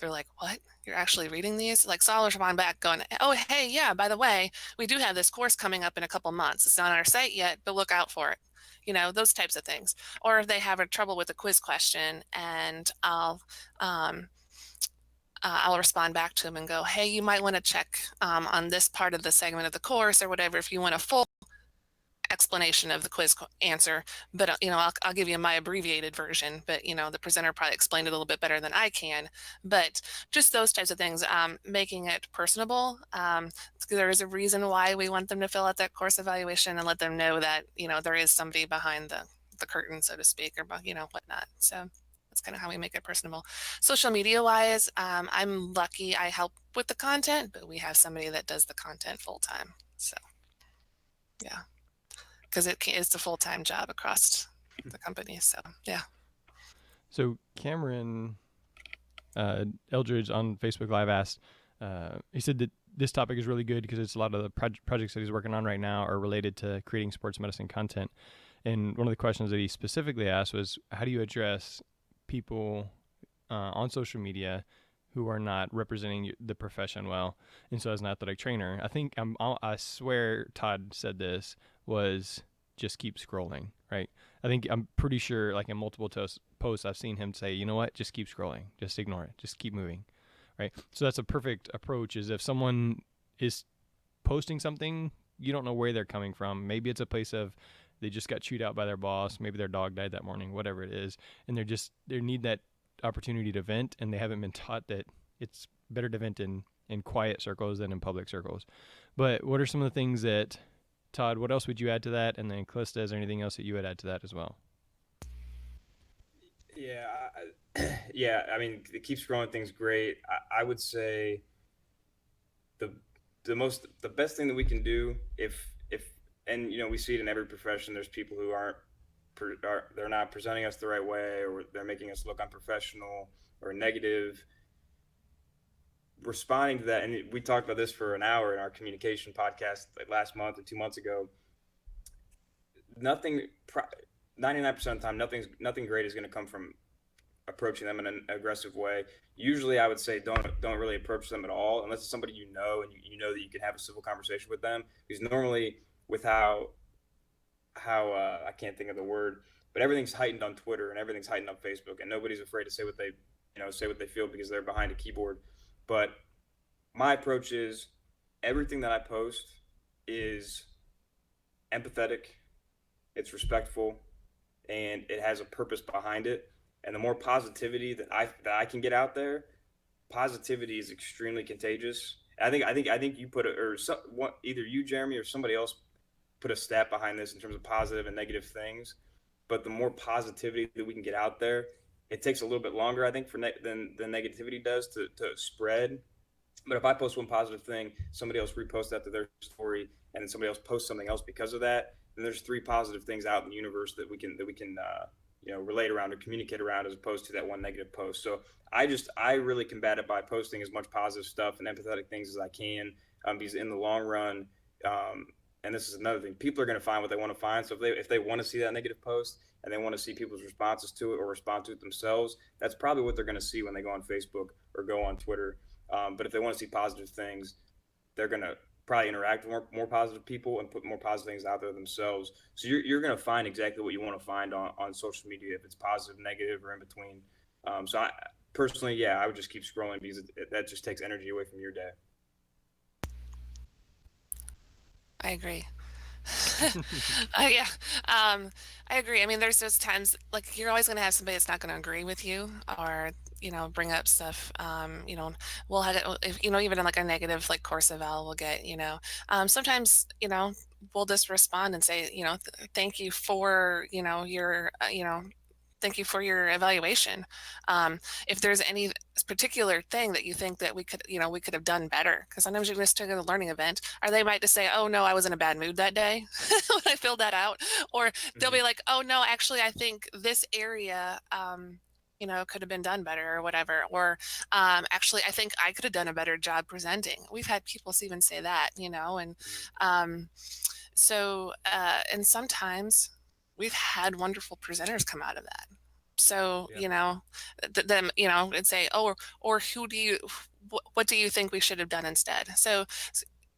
They're like, what? You're actually reading these? Like, so I'll respond back going, oh, hey, yeah, by the way, we do have this course coming up in a couple months. It's not on our site yet, but look out for it. Those types of things. Or if they have a trouble with a quiz question, and I'll respond back to them and go, hey, you might want to check on this part of the segment of the course or whatever if you want a full explanation of the quiz answer, but I'll give you my abbreviated version, but the presenter probably explained it a little bit better than I can. But just those types of things, making it personable. There is a reason why we want them to fill out that course evaluation, and let them know that there is somebody behind the curtain, so to speak, or whatnot. So that's kind of how we make it personable. Social media wise, I'm lucky I help with the content, but we have somebody that does the content full time. So yeah, because it's a full-time job across the company. So yeah. So Cameron Eldridge on Facebook Live asked, he said that this topic is really good because it's a lot of the projects that he's working on right now are related to creating sports medicine content. And one of the questions that he specifically asked was, how do you address people on social media who are not representing the profession well? And so as an athletic trainer, I think I swear Todd said this was just keep scrolling, right? I'm pretty sure like in multiple posts I've seen him say, you know what, just keep scrolling, just ignore it, just keep moving, right? So that's a perfect approach. Is if someone is posting something, you don't know where they're coming from. Maybe it's a place of they just got chewed out by their boss, maybe their dog died that morning, whatever it is, and they need that opportunity to vent, and they haven't been taught that it's better to vent in quiet circles than in public circles. But what are some of the things that, Todd, what else would you add to that? And then Calista, is there anything else that you would add to that as well? Yeah, yeah. I mean, it keeps growing things great. I would say the the best thing that we can do if and you know we see it in every profession. There's people who they're not presenting us the right way, or they're making us look unprofessional or negative. Responding to that, and we talked about this for an hour in our communication podcast like last month or 2 months ago. Nothing 99% of the time, nothing great is going to come from approaching them in an aggressive way. Usually I would say don't really approach them at all unless it's somebody you know, and you know that you can have a civil conversation with them, because normally with how I can't think of the word, but everything's heightened on Twitter and everything's heightened on Facebook, and nobody's afraid to say what they say what they feel because they're behind a keyboard. But my approach is everything that I post is empathetic, it's respectful, and it has a purpose behind it. And the more positivity that I can get out there, positivity is extremely contagious. I think you put it, or either you, Jeremy, or somebody else put a stat behind this in terms of positive and negative things. But the more positivity that we can get out there, it takes a little bit longer, I think, than negativity does to spread. But if I post one positive thing, somebody else reposts that to their story, and then somebody else posts something else because of that, then there's three positive things out in the universe that we can relate around or communicate around, as opposed to that one negative post. So I really combat it by posting as much positive stuff and empathetic things as I can, because in the long run, and this is another thing, people are going to find what they want to find. So if they want to see that negative post and they want to see people's responses to it or respond to it themselves, that's probably what they're going to see when they go on Facebook or go on Twitter. But if they want to see positive things, they're going to probably interact with more positive people and put more positive things out there themselves. So you're going to find exactly what you want to find on social media, if it's positive, negative, or in between. So I personally, yeah, I would just keep scrolling, because that just takes energy away from your day. I agree. Yeah, I agree. I mean, there's those times, like, you're always going to have somebody that's not going to agree with you, or bring up stuff. We'll have it, if, even in like a negative like course eval, we'll get, sometimes, we'll just respond and say, thank you for, your, thank you for your evaluation. If there's any particular thing that you think that we could have done better, because sometimes you're just taking a learning event, or they might just say, oh no, I was in a bad mood that day when I filled that out, or they'll be like, oh no, actually I think this area could have been done better, or whatever, or actually I think I could have done a better job presenting. We've had people even say that, and and sometimes we've had wonderful presenters come out of that. So, Yeah. them, and say, oh, or what do you think we should have done instead? So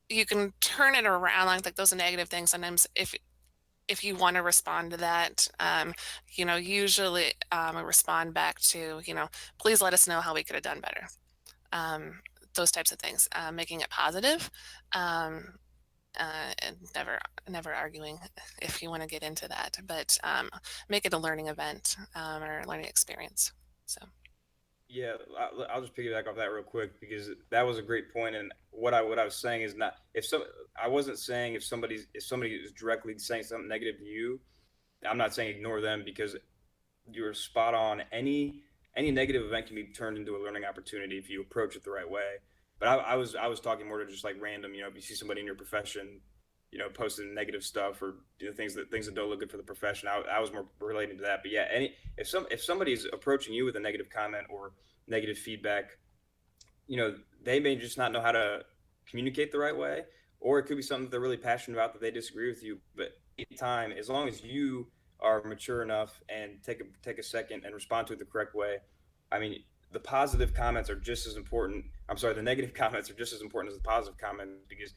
you can turn it around, like those negative things. Sometimes if you want to respond to that, usually I respond back to, please let us know how we could have done better. Those types of things, making it positive. And never arguing, if you want to get into that, but make it a learning event, or learning experience. So Yeah, I'll just piggyback off that real quick, because that was a great point. And what I was saying is, not if some I wasn't saying if somebody is directly saying something negative to you, I'm not saying ignore them, because you're spot on. Any negative event can be turned into a learning opportunity if you approach it the right way. But I was talking more to just like random, if you see somebody in your profession posting negative stuff or things that don't look good for the profession. I was more relating to that. But yeah, if somebody's approaching you with a negative comment or negative feedback, they may just not know how to communicate the right way, or it could be something that they're really passionate about that they disagree with you. But anytime, as long as you are mature enough and take a second and respond to it the correct way, I mean, the positive comments are just as important. I'm sorry, the negative comments are just as important as the positive comments, because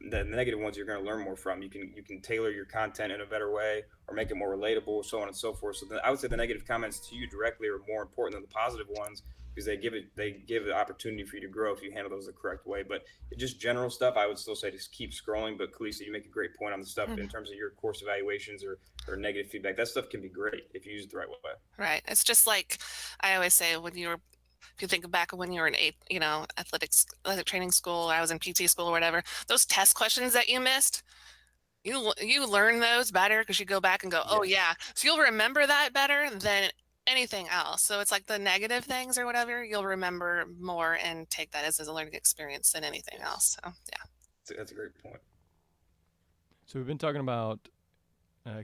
the negative ones you're going to learn more from. You can tailor your content in a better way or make it more relatable, so on and so forth. So I would say the negative comments to you directly are more important than the positive ones, because they give the opportunity for you to grow if you handle those the correct way. But just general stuff, I would still say just keep scrolling. But Khaleesi, you make a great point on the stuff in terms of your course evaluations or negative feedback. That stuff can be great if you use it the right way. Right. It's just like I always say, if you think back when you were in athletic training school, I was in PT school or whatever, those test questions that you missed, you learn those better because you go back and go, oh Yes. yeah. So you'll remember that better than anything else. So it's like the negative things or whatever, you'll remember more and take that as a learning experience than anything else. So yeah. That's a great point. So we've been talking about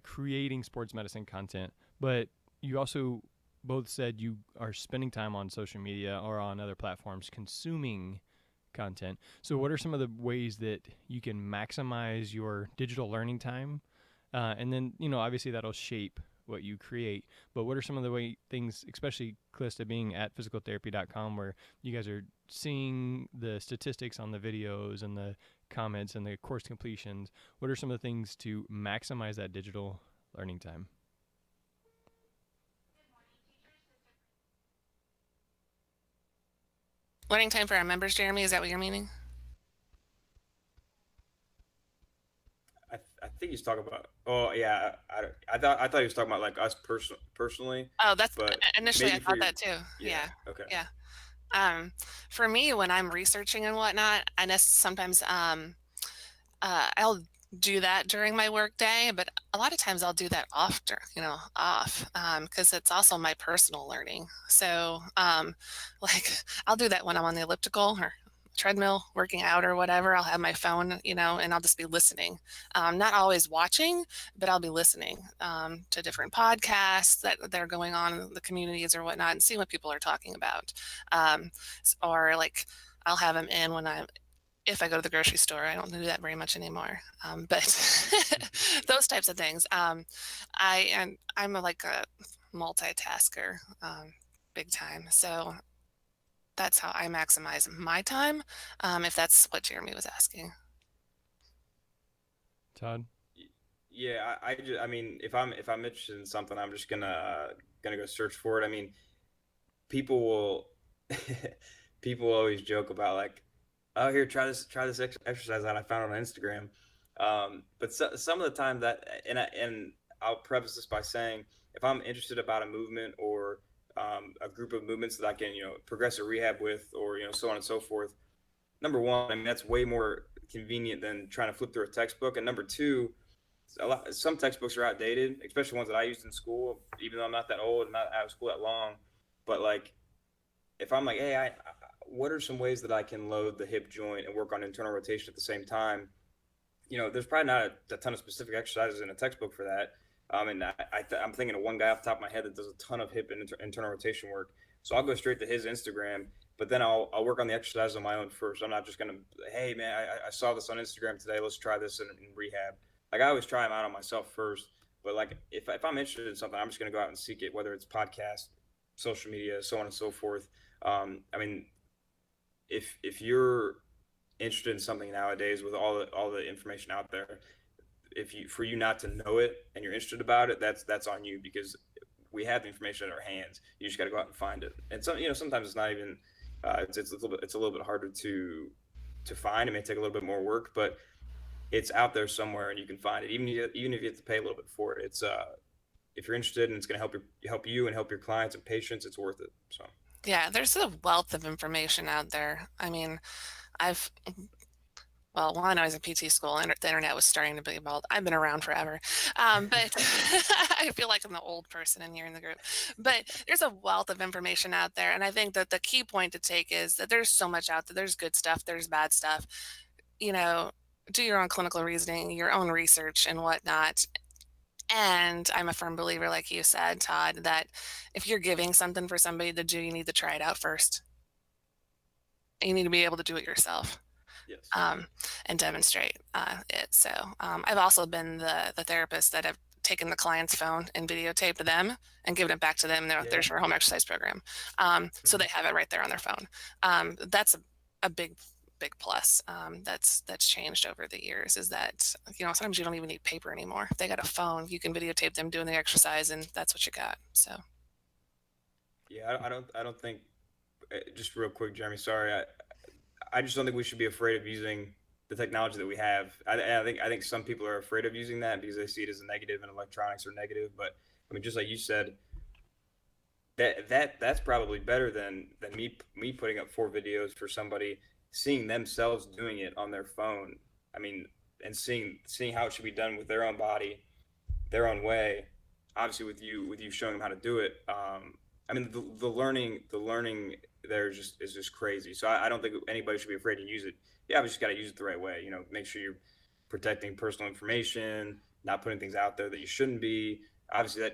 creating sports medicine content, but you also both said you are spending time on social media or on other platforms consuming content. So what are some of the ways that you can maximize your digital learning time? And then, obviously that'll shape what you create. But what are some of the things, especially Calista being at physicaltherapy.com, where you guys are seeing the statistics on the videos and the comments and the course completions? What are some of the things to maximize that digital learning time? Learning time for our members, Jeremy, is that what you're meaning? I think he's talking about. Oh yeah, I thought he was talking about like us personally, Oh, that's but initially I maybe for thought your. that too. Yeah. Yeah. Okay. Yeah. For me, when I'm researching and whatnot, I know sometimes I'll do that during my work day, but a lot of times I'll do that off, because it's also my personal learning. So, like I'll do that when I'm on the elliptical or treadmill working out or whatever. I'll have my phone, and I'll just be listening. Not always watching, but I'll be listening to different podcasts that are going on in the communities or whatnot, and see what people are talking about. Or like I'll have them in if I go to the grocery store. I don't do that very much anymore. But those types of things. I'm like a multitasker, big time. So that's how I maximize my time. If that's what Jeremy was asking. Todd? Yeah, I mean, if I'm interested in something, I'm just gonna go search for it. I mean, people will people always joke about like, oh, here, try this exercise that I found on Instagram. But some of the time and I'll preface this by saying, if I'm interested about a movement or a group of movements that I can progress a rehab with, or so on and so forth. Number one, I mean, that's way more convenient than trying to flip through a textbook. And number two, some textbooks are outdated, especially ones that I used in school. Even though I'm not that old and not out of school that long, but like if I'm like, hey, what are some ways that I can load the hip joint and work on internal rotation at the same time? There's probably not a ton of specific exercises in a textbook for that. And I'm thinking of one guy off the top of my head that does a ton of hip and internal rotation work. So I'll go straight to his Instagram, but then I'll work on the exercise on my own first. I'm not just gonna, hey man, I saw this on Instagram today. Let's try this in rehab. Like I always try them out on myself first. But like if I'm interested in something, I'm just gonna go out and seek it, whether it's podcast, social media, so on and so forth. I mean, if you're interested in something nowadays with all the information out there, for you not to know it and you're interested about it, that's on you, because we have the information in our hands. You just got to go out and find it. And sometimes it's not even it's a little bit harder to find. It may take a little bit more work, but it's out there somewhere and you can find it. Even if you have to pay a little bit for it, it's if you're interested and it's going to help you and help your clients and patients, it's worth it. So Yeah, there's a wealth of information out there. I mean, I've one, I was in PT school and the internet was starting to be evolved. I've been around forever. But I feel like I'm the old person in here in the group. But there's a wealth of information out there. And I think that the key point to take is that there's so much out there. There's good stuff, there's bad stuff. You know, do your own clinical reasoning, your own research and whatnot. And I'm a firm believer, like you said, Todd, that if you're giving something for somebody to do, you need to try it out first. You need to be able to do it yourself, Yes. um, and demonstrate it. So I've also been the therapist that have taken the client's phone and videotaped them and given it back to them their Yeah. short home exercise program, so Mhm. they have it right there on their phone. That's a big plus. That's changed over the years. Is that sometimes you don't even need paper anymore. If they got a phone, you can videotape them doing the exercise, and that's what you got. So Yeah, I don't think just real quick, Jeremy. Sorry, I just don't think we should be afraid of using the technology that we have. I think some people are afraid of using that because they see it as a negative, and electronics are negative. But I mean, just like you said, that's probably better than me putting up 4 videos for somebody seeing themselves doing it on their phone. I mean, and seeing how it should be done with their own body, their own way. Obviously, with you showing them how to do it. I mean, the learning there is just crazy. So I don't think anybody should be afraid to use it. Yeah, we just got to use it the right way. Make sure you're protecting personal information, not putting things out there that you shouldn't be. Obviously,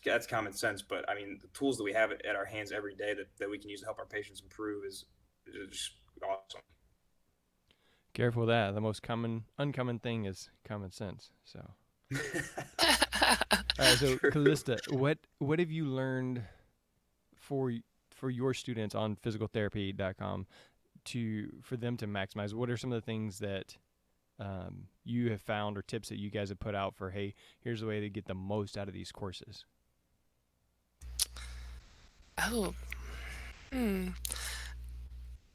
that's common sense. But I mean, the tools that we have at our hands every day that we can use to help our patients improve is just awesome. Careful with that. The most uncommon thing is common sense. So, all right. So, True. Callista, what have you learned for for your students on physicaltherapy.com for them to maximize? What are some of the things that you have found or tips that you guys have put out for, hey, here's the way to get the most out of these courses? oh, hmm.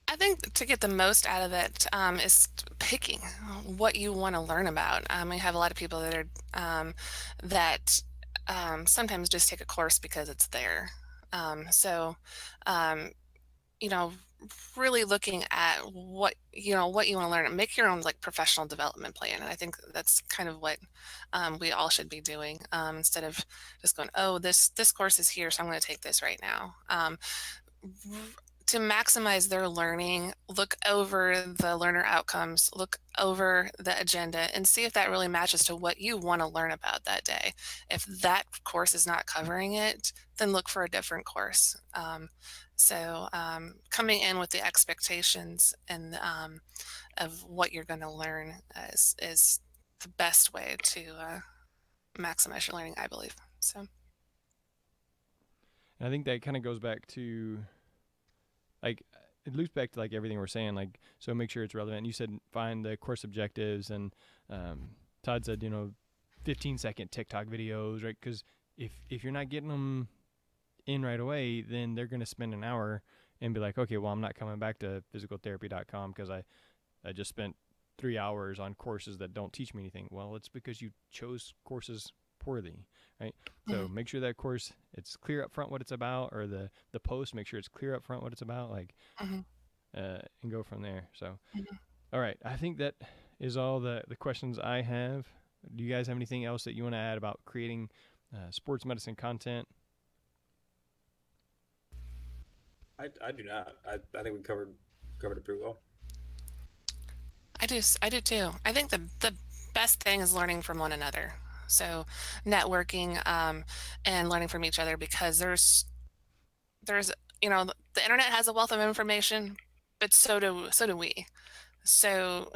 I think to get the most out of it is picking what you want to learn about. I have a lot of people that sometimes just take a course because it's there. So, um, you know, really looking at what you want to learn and make your own like professional development plan. And I think that's kind of what we all should be doing instead of just going, oh, this course is here, so I'm going to take this right now. To maximize their learning, look over the learner outcomes, look over the agenda, and see if that really matches to what you want to learn about that day. If that course is not covering it, then look for a different course. So coming in with the expectations and of what you're going to learn is the best way to maximize your learning, I believe. So. And I think that kind of goes back to like it loops back to like everything we're saying. Like, so make sure it's relevant. You said find the course objectives, and Todd said 15-second TikTok videos, right? Because if you're not getting them in right away, then they're gonna spend an hour and be like, okay, well, I'm not coming back to physicaltherapy.com because I just spent 3 hours on courses that don't teach me anything. Well, it's because you chose courses poorly, right? So Mhm. make sure that course it's clear up front what it's about, or the post, make sure it's clear up front what it's about, like, Mhm. and go from there. So, Mhm. all right, I think that is all the questions I have. Do you guys have anything else that you want to add about creating sports medicine content? I do not. I think we covered it pretty well. I do too. I think the best thing is learning from one another. So networking and learning from each other because there's the internet has a wealth of information, but so do we. So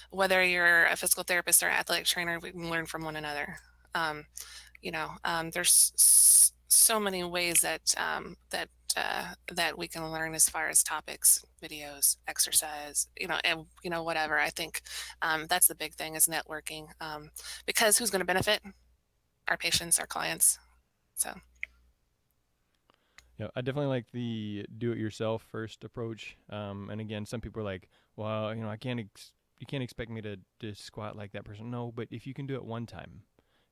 whether you're a physical therapist or athletic trainer, we can learn from one another. Um, there's so many ways that we can learn as far as topics, videos, exercise, and whatever. I think that's the big thing is networking, because who's going to benefit? Our patients, our clients. So. Yeah, I definitely like the do-it-yourself first approach. And again, some people are like, "Well, you can't expect me to squat like that person." No, but if you can do it one time,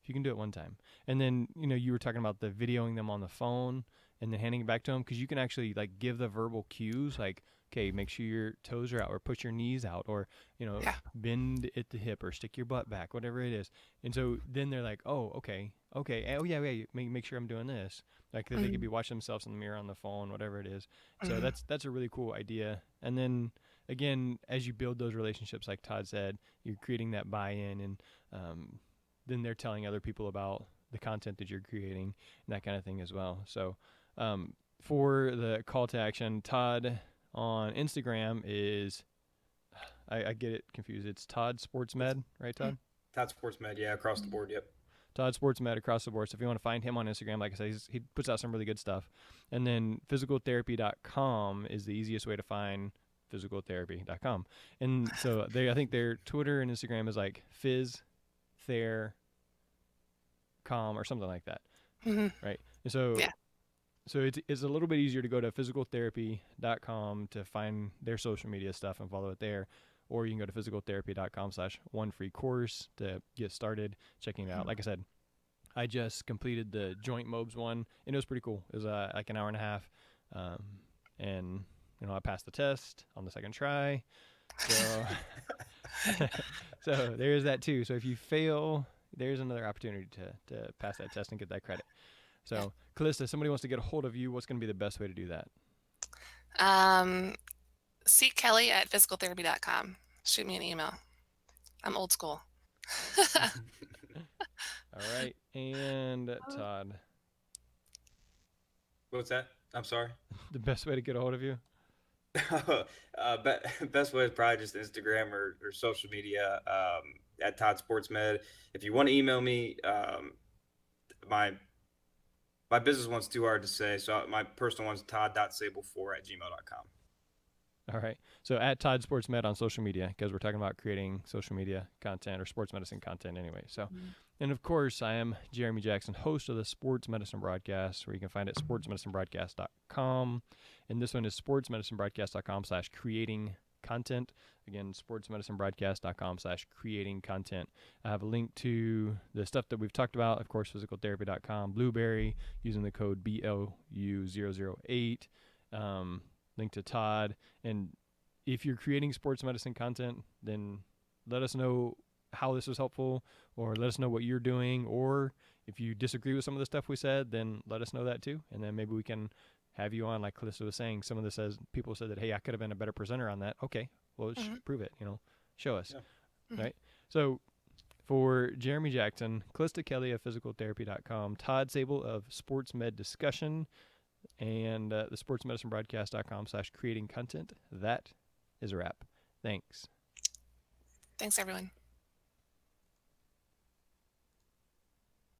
if you can do it one time, and then you were talking about the videoing them on the phone and then handing it back to them, because you can actually like give the verbal cues, like, okay, make sure your toes are out, or put your knees out, or Yeah. bend at the hip, or stick your butt back, whatever it is. And so then they're like, "Oh, okay, okay, oh yeah, yeah, make sure I'm doing this." Like that they could Mhm. be watching themselves in the mirror on the phone, whatever it is. So Mhm. that's a really cool idea. And then again, as you build those relationships, like Todd said, you're creating that buy-in, and then they're telling other people about the content that you're creating and that kind of thing as well. So for the call to action, Todd on Instagram is, I get it confused. It's Todd Sports Med, right, Todd? Todd Sports Med, yeah, across the board. Yep. Todd Sports Med across the board. So if you want to find him on Instagram, like I said, he puts out some really good stuff. And then physicaltherapy.com is the easiest way to find physicaltherapy.com. And so I think their Twitter and Instagram is like physther.com or something like that. Right. And so Yeah. So it's a little bit easier to go to physicaltherapy.com to find their social media stuff and follow it there. Or you can go to physicaltherapy.com/one-free-course to get started checking it out. Like I said, I just completed the joint mobs one, and it was pretty cool. It was like an hour and a half. And, I passed the test on the second try. So, so there's that too. So if you fail, there's another opportunity to pass that test and get that credit. So, Callista, if somebody wants to get a hold of you, what's going to be the best way to do that? See Kelly at physicaltherapy.com. Shoot me an email. I'm old school. All right. And Todd. What's that? I'm sorry. The best way to get a hold of you? Best way is probably just Instagram or social media at Todd Sports Med. If you want to email me, my business one's too hard to say, so my personal one's todd.sable4@gmail.com. All right. So at Todd Sports Med on social media, because we're talking about creating social media content or sports medicine content anyway. So, and of course, I am Jeremy Jackson, host of the Sports Medicine Broadcast, where you can find it at sportsmedicinebroadcast.com. And this one is sportsmedicinebroadcast.com/creating content. Again, sportsmedicinebroadcast.com/creating content. I have a link to the stuff that we've talked about, of course, physicaltherapy.com, Blueberry, using the code BLU008. Link to Todd. And if you're creating sports medicine content, then let us know how this was helpful, or let us know what you're doing, or if you disagree with some of the stuff we said, then let us know that too. And then maybe we can have you on, like Calista was saying. Some of this says people said that, hey, I could have been a better presenter on that. Okay, well, prove it, show us. Yeah. Right? So for Jeremy Jackson, Calista Kelly of physicaltherapy.com, Todd Sable of Sports Med Discussion, and the sportsmedicinebroadcast.com/creating content. That is a wrap. Thanks. Thanks, everyone.